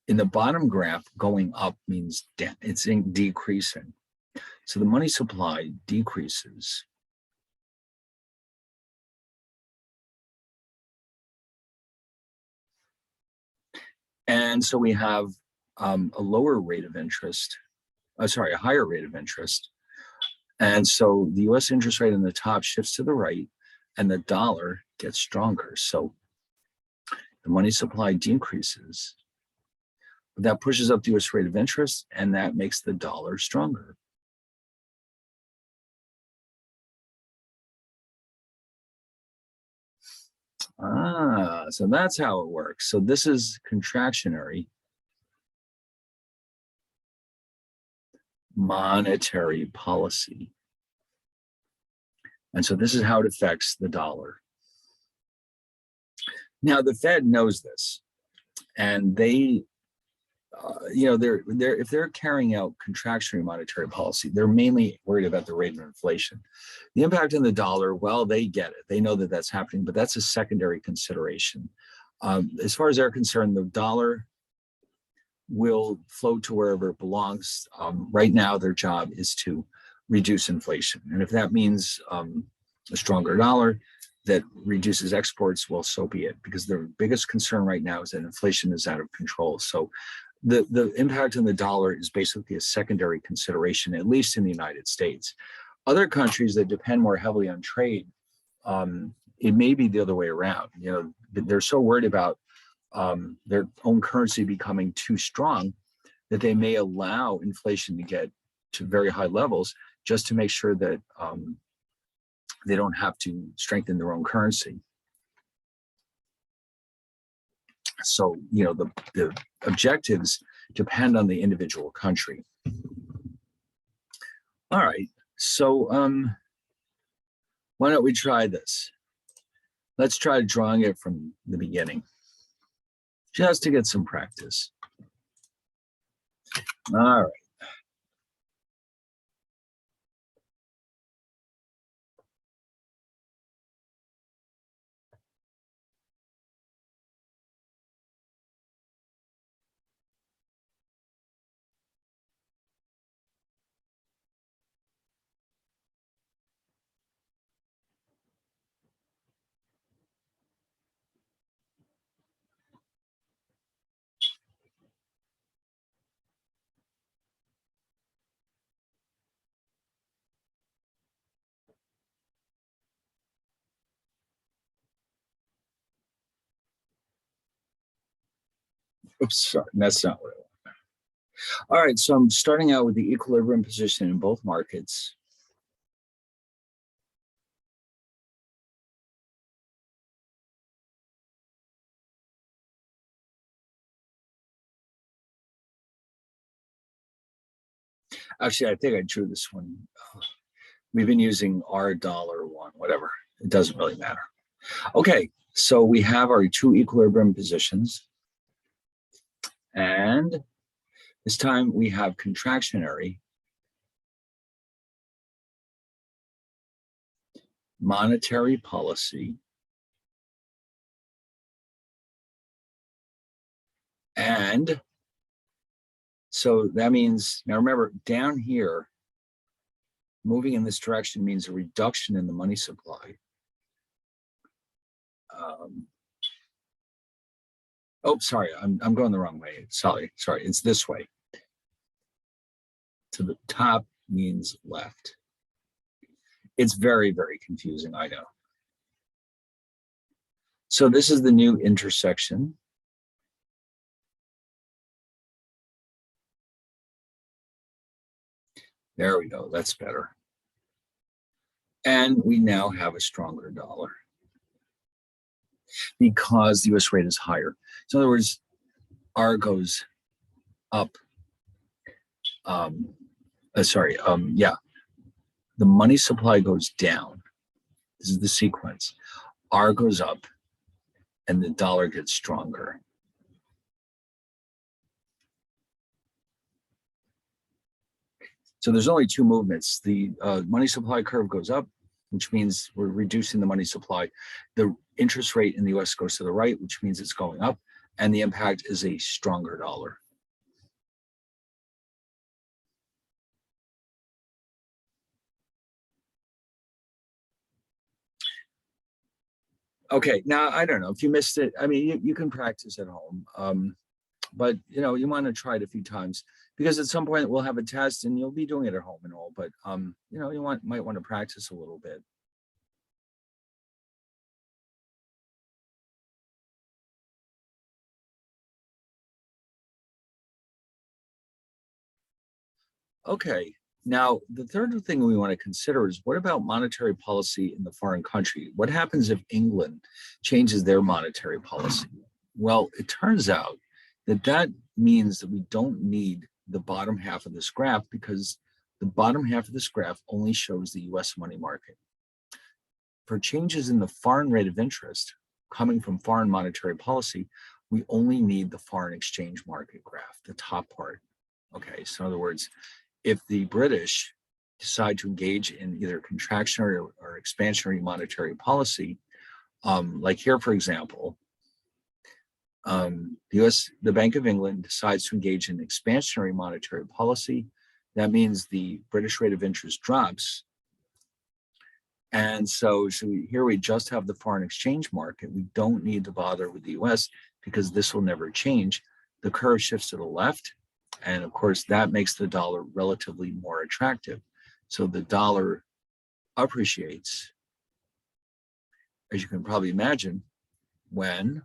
In the bottom graph, going up means it's decreasing. So the money supply decreases. And so we have a lower rate of interest, a higher rate of interest. And so the US interest rate in the top shifts to the right and the dollar gets stronger. So the money supply decreases. That pushes up the US rate of interest and that makes the dollar stronger. So that's how it works. So this is contractionary monetary policy. And so this is how it affects the dollar. Now the Fed knows this, and they, if they're carrying out contractionary monetary policy, they're mainly worried about the rate of inflation. The impact on the dollar, well, they get it. They know that that's happening, but that's a secondary consideration. As far as they're concerned, the dollar will float to wherever it belongs. Right now, their job is to reduce inflation. And if that means a stronger dollar that reduces exports, well, so be it, because their biggest concern right now is that inflation is out of control. So the impact on the dollar is basically a secondary consideration, at least in the United States. Other countries that depend more heavily on trade, it may be the other way around. They're so worried about their own currency becoming too strong that they may allow inflation to get to very high levels just to make sure that they don't have to strengthen their own currency. So, the objectives depend on the individual country. All right, so why don't we try this? Let's try drawing it from the beginning, just to get some practice. All right. Oops, sorry, that's not what I want. All right, so I'm starting out with the equilibrium position in both markets. Actually, I think I drew this one. We've been using our $1, whatever. It doesn't really matter. Okay, so we have our two equilibrium positions. And this time we have contractionary monetary policy. And so that means, now remember, down here, moving in this direction means a reduction in the money supply. Oh, sorry, I'm going the wrong way. Sorry, it's this way. To the top means left. It's very, very confusing, I know. So this is the new intersection. There we go, that's better. And we now have a stronger dollar because the US rate is higher. So in other words, R goes up. Yeah. The money supply goes down. This is the sequence. R goes up and the dollar gets stronger. So there's only two movements. The money supply curve goes up, which means we're reducing the money supply. The interest rate in the US goes to the right, which means it's going up, and the impact is a stronger dollar. Okay, now I don't know if you missed it. I mean, you can practice at home, but you want to try it a few times because at some point we'll have a test and you'll be doing it at home and all. But you might want to practice a little bit. Okay, now the third thing we want to consider is what about monetary policy in the foreign country? What happens if England changes their monetary policy? Well, it turns out that means that we don't need the bottom half of this graph because the bottom half of this graph only shows the US money market. For changes in the foreign rate of interest coming from foreign monetary policy, we only need the foreign exchange market graph, the top part. Okay, so in other words, if the British decide to engage in either contractionary or expansionary monetary policy, like here, for example, the Bank of England decides to engage in expansionary monetary policy. That means the British rate of interest drops. And so here we just have the foreign exchange market. We don't need to bother with the US because this will never change. The curve shifts to the left. And of course, that makes the dollar relatively more attractive. So the dollar appreciates, as you can probably imagine, when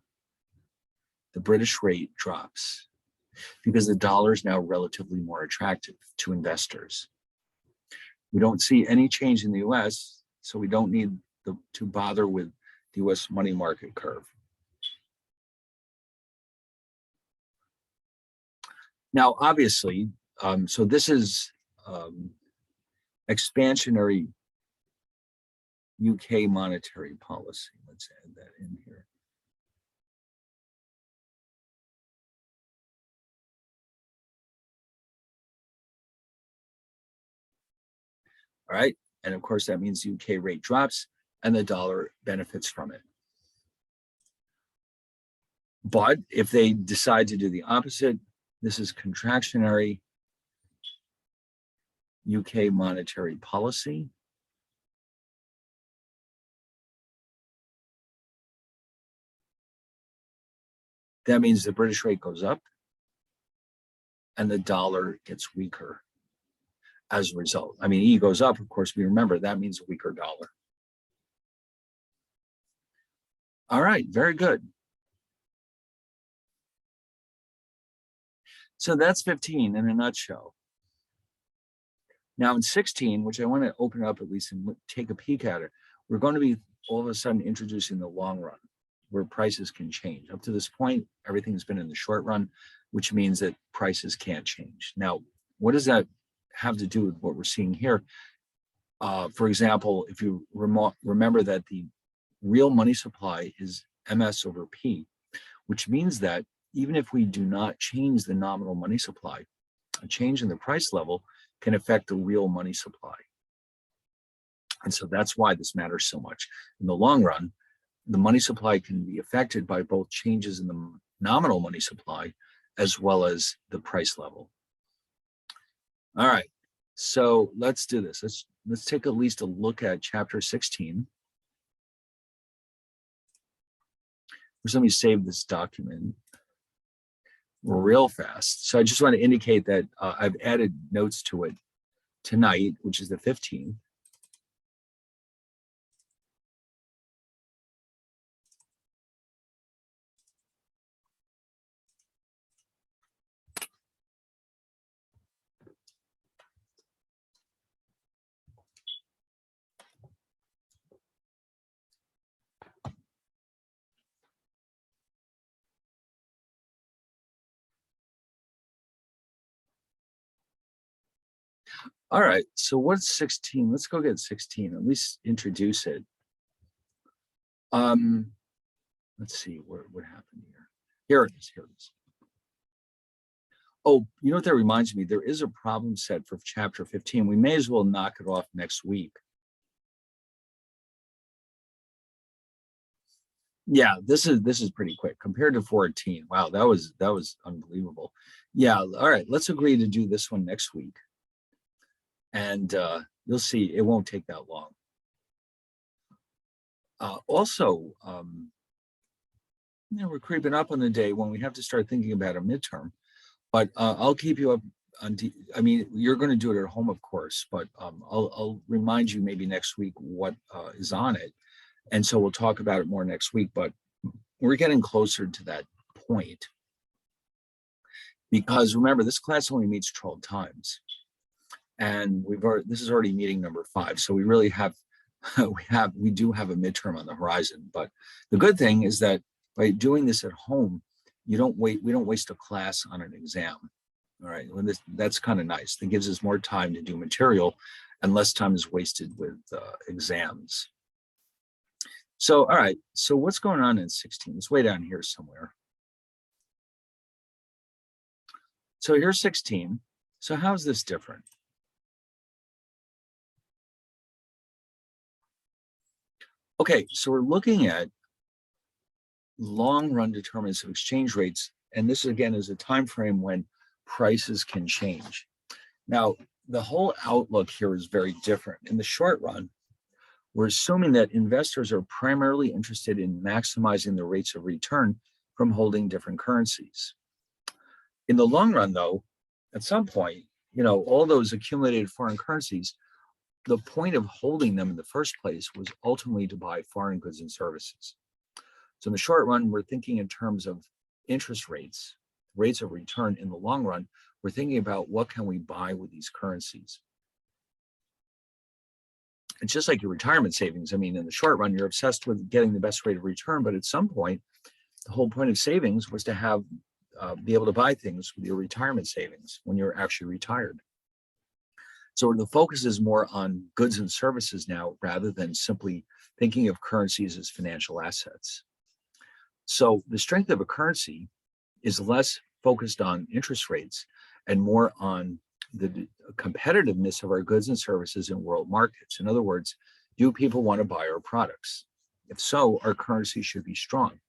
the British rate drops, because the dollar is now relatively more attractive to investors. We don't see any change in the US, so we don't need to bother with the US money market curve. Now, obviously, so this is expansionary UK monetary policy. Let's add that in here. All right, and of course that means the UK rate drops and the dollar benefits from it. But if they decide to do the opposite, this is contractionary UK monetary policy. That means the British rate goes up and the dollar gets weaker as a result. I mean, E goes up, of course, we remember that means a weaker dollar. All right, very good. So that's 15 in a nutshell. Now in 16, which I want to open up at least and take a peek at it, we're going to be all of a sudden introducing the long run where prices can change. Up to this point, everything's been in the short run, which means that prices can't change. Now, what does that have to do with what we're seeing here. For example, if you remember that the real money supply is MS over P, which means that even if we do not change the nominal money supply, a change in the price level can affect the real money supply. And so that's why this matters so much. In the long run, the money supply can be affected by both changes in the nominal money supply as well as the price level. All right, so let's do this. Let's take at least a look at chapter 16. First, let me save this document real fast. So I just want to indicate that I've added notes to it tonight, which is the 15th. All right, so what's 16? Let's go get 16, at least introduce it. Let's see what happened here. Here it is, here it is. Oh, you know what that reminds me? There is a problem set for chapter 15. We may as well knock it off next week. Yeah, this is pretty quick compared to 14. Wow, that was unbelievable. Yeah, all right, let's agree to do this one next week. And you'll see it won't take that long. Also, we're creeping up on the day when we have to start thinking about a midterm, but I'll keep you up on, I mean, you're going to do it at home, of course, but I'll remind you maybe next week what is on it. And so we'll talk about it more next week, but we're getting closer to that point. Because remember, this class only meets 12 times. And this is already meeting number 5. So we really have, we do have a midterm on the horizon. But the good thing is that by doing this at home, we don't waste a class on an exam. All right, that's kind of nice. That gives us more time to do material and less time is wasted with exams. So, all right, so what's going on in 16? It's way down here somewhere. So here's 16. So how is this different? Okay, so we're looking at long-run determinants of exchange rates, and this again is a time frame when prices can change. Now, the whole outlook here is very different. In the short run, we're assuming that investors are primarily interested in maximizing the rates of return from holding different currencies. In the long run, though, at some point, all those accumulated foreign currencies, the point of holding them in the first place was ultimately to buy foreign goods and services. So in the short run, we're thinking in terms of interest rates of return. In the long run, we're thinking about what can we buy with these currencies. It's just like your retirement savings. I mean, in the short run, you're obsessed with getting the best rate of return, but at some point, the whole point of savings was to be able to buy things with your retirement savings when you're actually retired. So the focus is more on goods and services now, rather than simply thinking of currencies as financial assets. So the strength of a currency is less focused on interest rates and more on the competitiveness of our goods and services in world markets. In other words, do people want to buy our products? If so, our currency should be strong.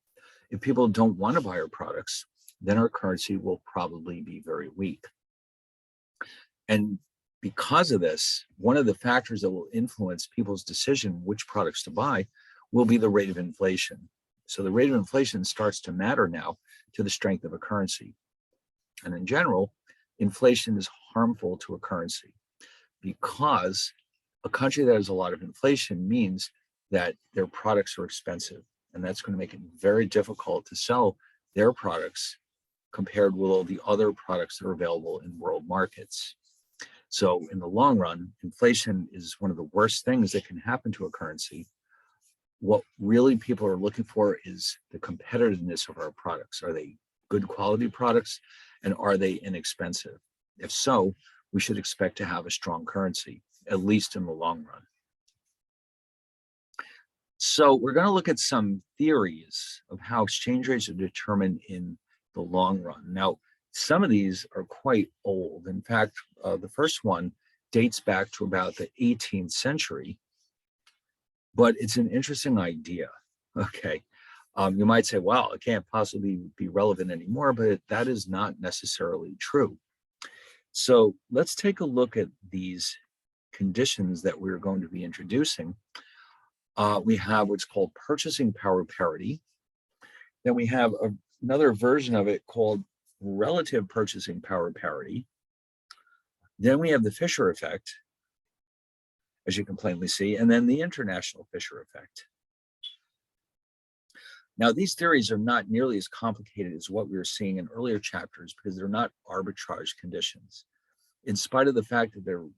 If people don't want to buy our products, then our currency will probably be very weak. And because of this, one of the factors that will influence people's decision which products to buy will be the rate of inflation. So the rate of inflation starts to matter now to the strength of a currency. And in general, inflation is harmful to a currency because a country that has a lot of inflation means that their products are expensive. And that's going to make it very difficult to sell their products compared with all the other products that are available in world markets. So in the long run, inflation is one of the worst things that can happen to a currency. What really people are looking for is the competitiveness of our products. Are they good quality products and are they inexpensive? If so, we should expect to have a strong currency, at least in the long run. So we're going to look at some theories of how exchange rates are determined in the long run. Now, some of these are quite old. In fact, the first one dates back to about the 18th century, but it's an interesting idea. Okay. You might say, well, it can't possibly be relevant anymore, but that is not necessarily true. So let's take a look at these conditions that we're going to be introducing. We have what's called purchasing power parity. Then we have another version of it called relative purchasing power parity. Then we have the Fisher effect, as you can plainly see, and then the international Fisher effect. Now, these theories are not nearly as complicated as what we were seeing in earlier chapters because they're not arbitrage conditions. In spite of the fact that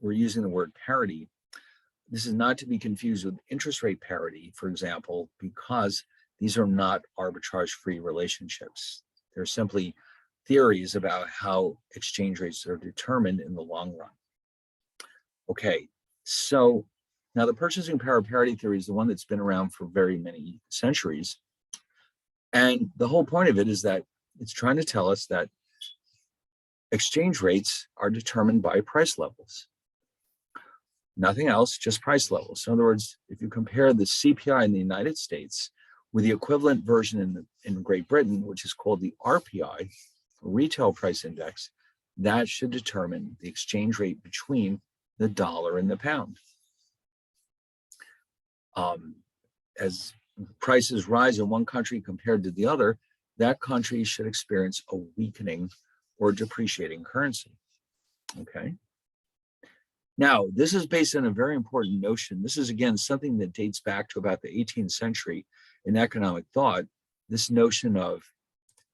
we're using the word parity, this is not to be confused with interest rate parity, for example, because these are not arbitrage-free relationships. They're simply theories about how exchange rates are determined in the long run. Okay, so now the purchasing power parity theory is the one that's been around for very many centuries. And the whole point of it is that it's trying to tell us that exchange rates are determined by price levels. Nothing else, just price levels. In other words, if you compare the CPI in the United States with the equivalent version in Great Britain, which is called the RPI, Retail Price Index, that should determine the exchange rate between the dollar and the pound. As prices rise in one country compared to the other, that country should experience a weakening or depreciating currency. Okay. Now, this is based on a very important notion. This is, again, something that dates back to about the 18th century in economic thought, this notion of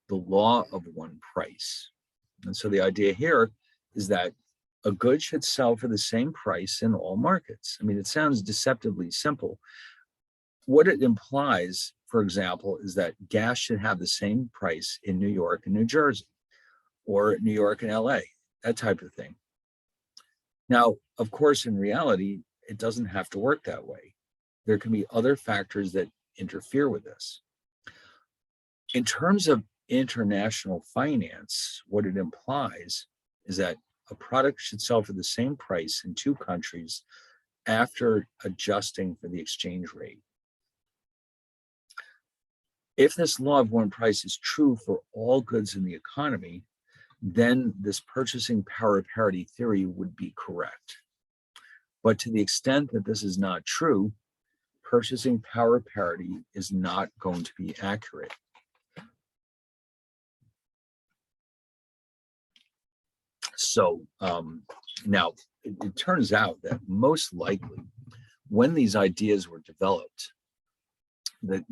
the law of one price. And so the idea here is that a good should sell for the same price in all markets. I mean, it sounds deceptively simple. What it implies, for example, is that gas should have the same price in New York and New Jersey, or New York and LA, that type of thing. Now, of course, in reality, it doesn't have to work that way. There can be other factors that interfere with this. In terms of international finance, what it implies is that a product should sell for the same price in two countries after adjusting for the exchange rate. If this law of one price is true for all goods in the economy, then this purchasing power parity theory would be correct. But to the extent that this is not true, purchasing power parity is not going to be accurate. So now it turns out that most likely when these ideas were developed, that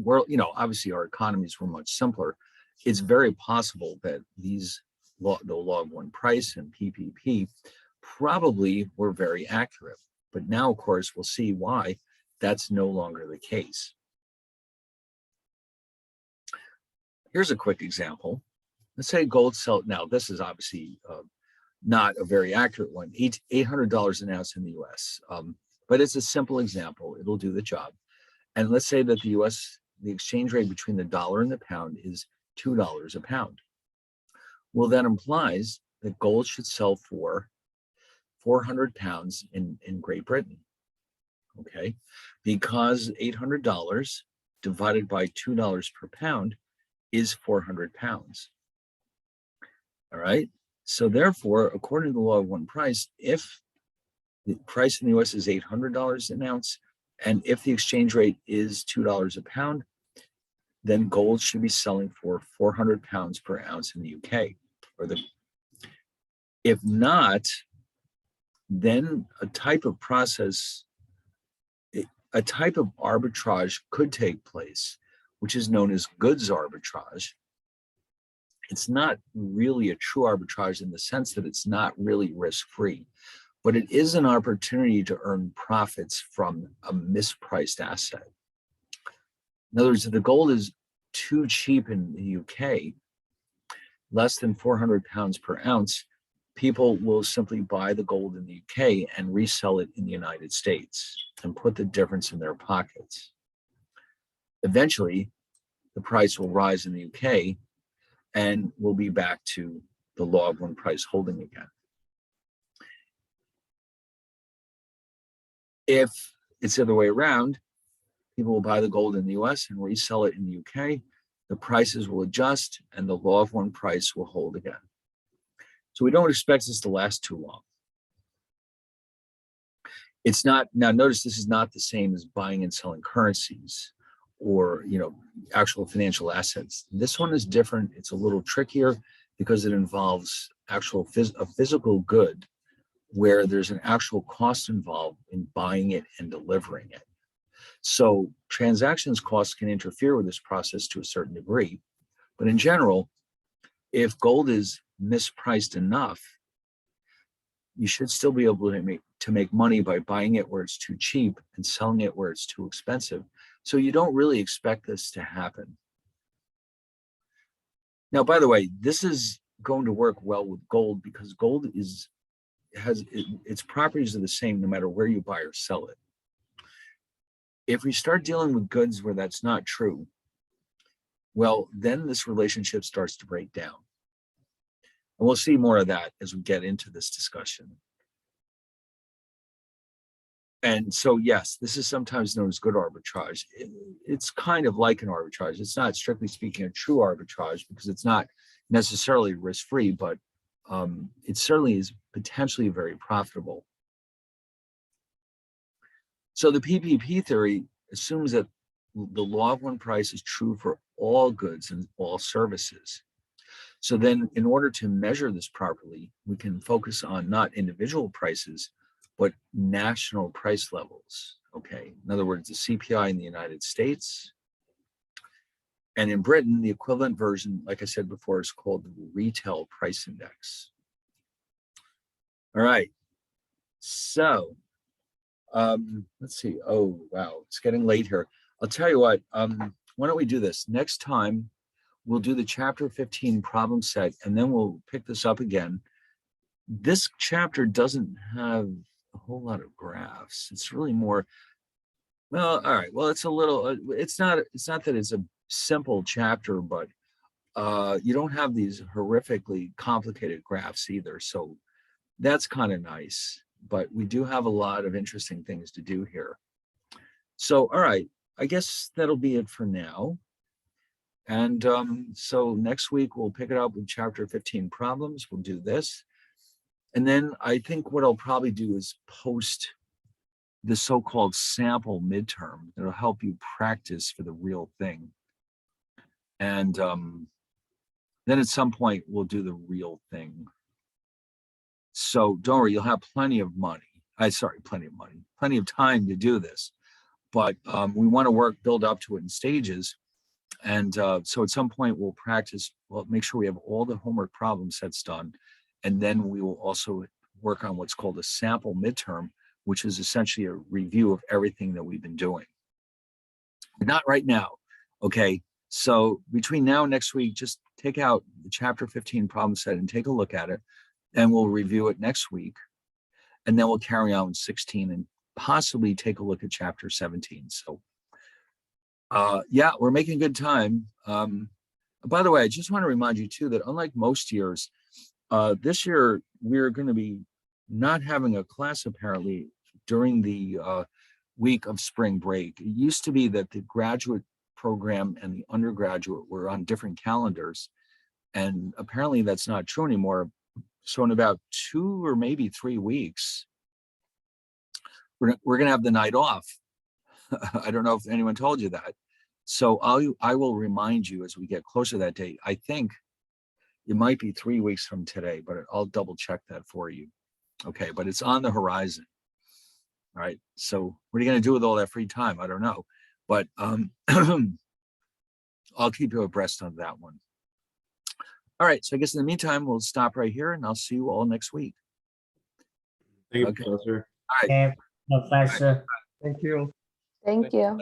obviously our economies were much simpler. It's very possible that the law of one price and PPP probably were very accurate. But now, of course, we'll see why that's no longer the case. Here's a quick example. Let's say gold sell. Now, this is obviously not a very accurate one. $800 an ounce in the U.S. But it's a simple example. It'll do the job. And let's say that the exchange rate between the dollar and the pound is $2 a pound. Well, that implies that gold should sell for 400 pounds in Great Britain. Okay, because $800 divided by $2 per pound is 400 pounds. All right. So therefore, according to the law of one price, if the price in the US is $800 an ounce, and if the exchange rate is $2 a pound, then gold should be selling for 400 pounds per ounce in the UK. If not, then a type of arbitrage could take place, which is known as goods arbitrage. It's not really a true arbitrage in the sense that it's not really risk-free, but it is an opportunity to earn profits from a mispriced asset. In other words, if the gold is too cheap in the UK, less than 400 pounds per ounce, people will simply buy the gold in the UK and resell it in the United States and put the difference in their pockets. Eventually, the price will rise in the UK and we'll be back to the law of one price holding again. If it's the other way around, people will buy the gold in the US and resell it in the UK. The prices will adjust and the law of one price will hold again. So we don't expect this to last too long. It's not, now notice this is not the same as buying and selling currencies or, actual financial assets. This one is different. It's a little trickier because it involves a physical good where there's an actual cost involved in buying it and delivering it. So transactions costs can interfere with this process to a certain degree, but in general, if gold is mispriced enough, you should still be able to make money by buying it where it's too cheap and selling it where it's too expensive. So you don't really expect this to happen. Now, by the way, this is going to work well with gold because gold its properties are the same no matter where you buy or sell it. If we start dealing with goods where that's not true, well, then this relationship starts to break down. And we'll see more of that as we get into this discussion. And so, yes, this is sometimes known as good arbitrage. It's kind of like an arbitrage. It's not strictly speaking a true arbitrage because it's not necessarily risk-free, but it certainly is potentially very profitable. So the PPP theory assumes that the law of one price is true for all goods and all services. So then in order to measure this properly, we can focus on not individual prices, but national price levels, okay? In other words, the CPI in the United States. And in Britain, the equivalent version, like I said before, is called the Retail Price Index. All right, so let's see. Oh, wow, it's getting late here. I'll tell you what, why don't we do this? Next time, we'll do the chapter 15 problem set, and then we'll pick this up again. This chapter doesn't have a whole lot of graphs. It's really more, well, all right. Well, it's a little, it's not that it's a simple chapter, but you don't have these horrifically complicated graphs either. So that's kind of nice, but we do have a lot of interesting things to do here. So, all right, I guess that'll be it for now. And so next week we'll pick it up with chapter 15 problems. We'll do this. And then I think what I'll probably do is post the so-called sample midterm that'll help you practice for the real thing. And then at some point we'll do the real thing. So don't worry, you'll have plenty of time to do this. But we want to build up to it in stages. And so at some point we'll practice, we'll make sure we have all the homework problem sets done. And then we will also work on what's called a sample midterm, which is essentially a review of everything that we've been doing. But not right now, okay? So between now and next week, just take out the chapter 15 problem set and take a look at it. And we'll review it next week. And then we'll carry on with 16 and possibly take a look at chapter 17. So yeah, we're making good time. By the way, I just want to remind you too that unlike most years, this year we're going to be not having a class apparently during the week of spring break. It used to be that the graduate program and the undergraduate were on different calendars, and apparently that's not true anymore. So in about 2 or maybe 3 weeks, we're going to have the night off. I don't know if anyone told you that. So I will remind you as we get closer to that date. I think it might be 3 weeks from today, but I'll double check that for you. Okay, but it's on the horizon. All right, so what are you going to do with all that free time? I don't know, but I'll keep you abreast on that one. All right, so I guess in the meantime, we'll stop right here and I'll see you all next week. Thank you, Okay. Professor. All right. Professor. Thank you. Thank you.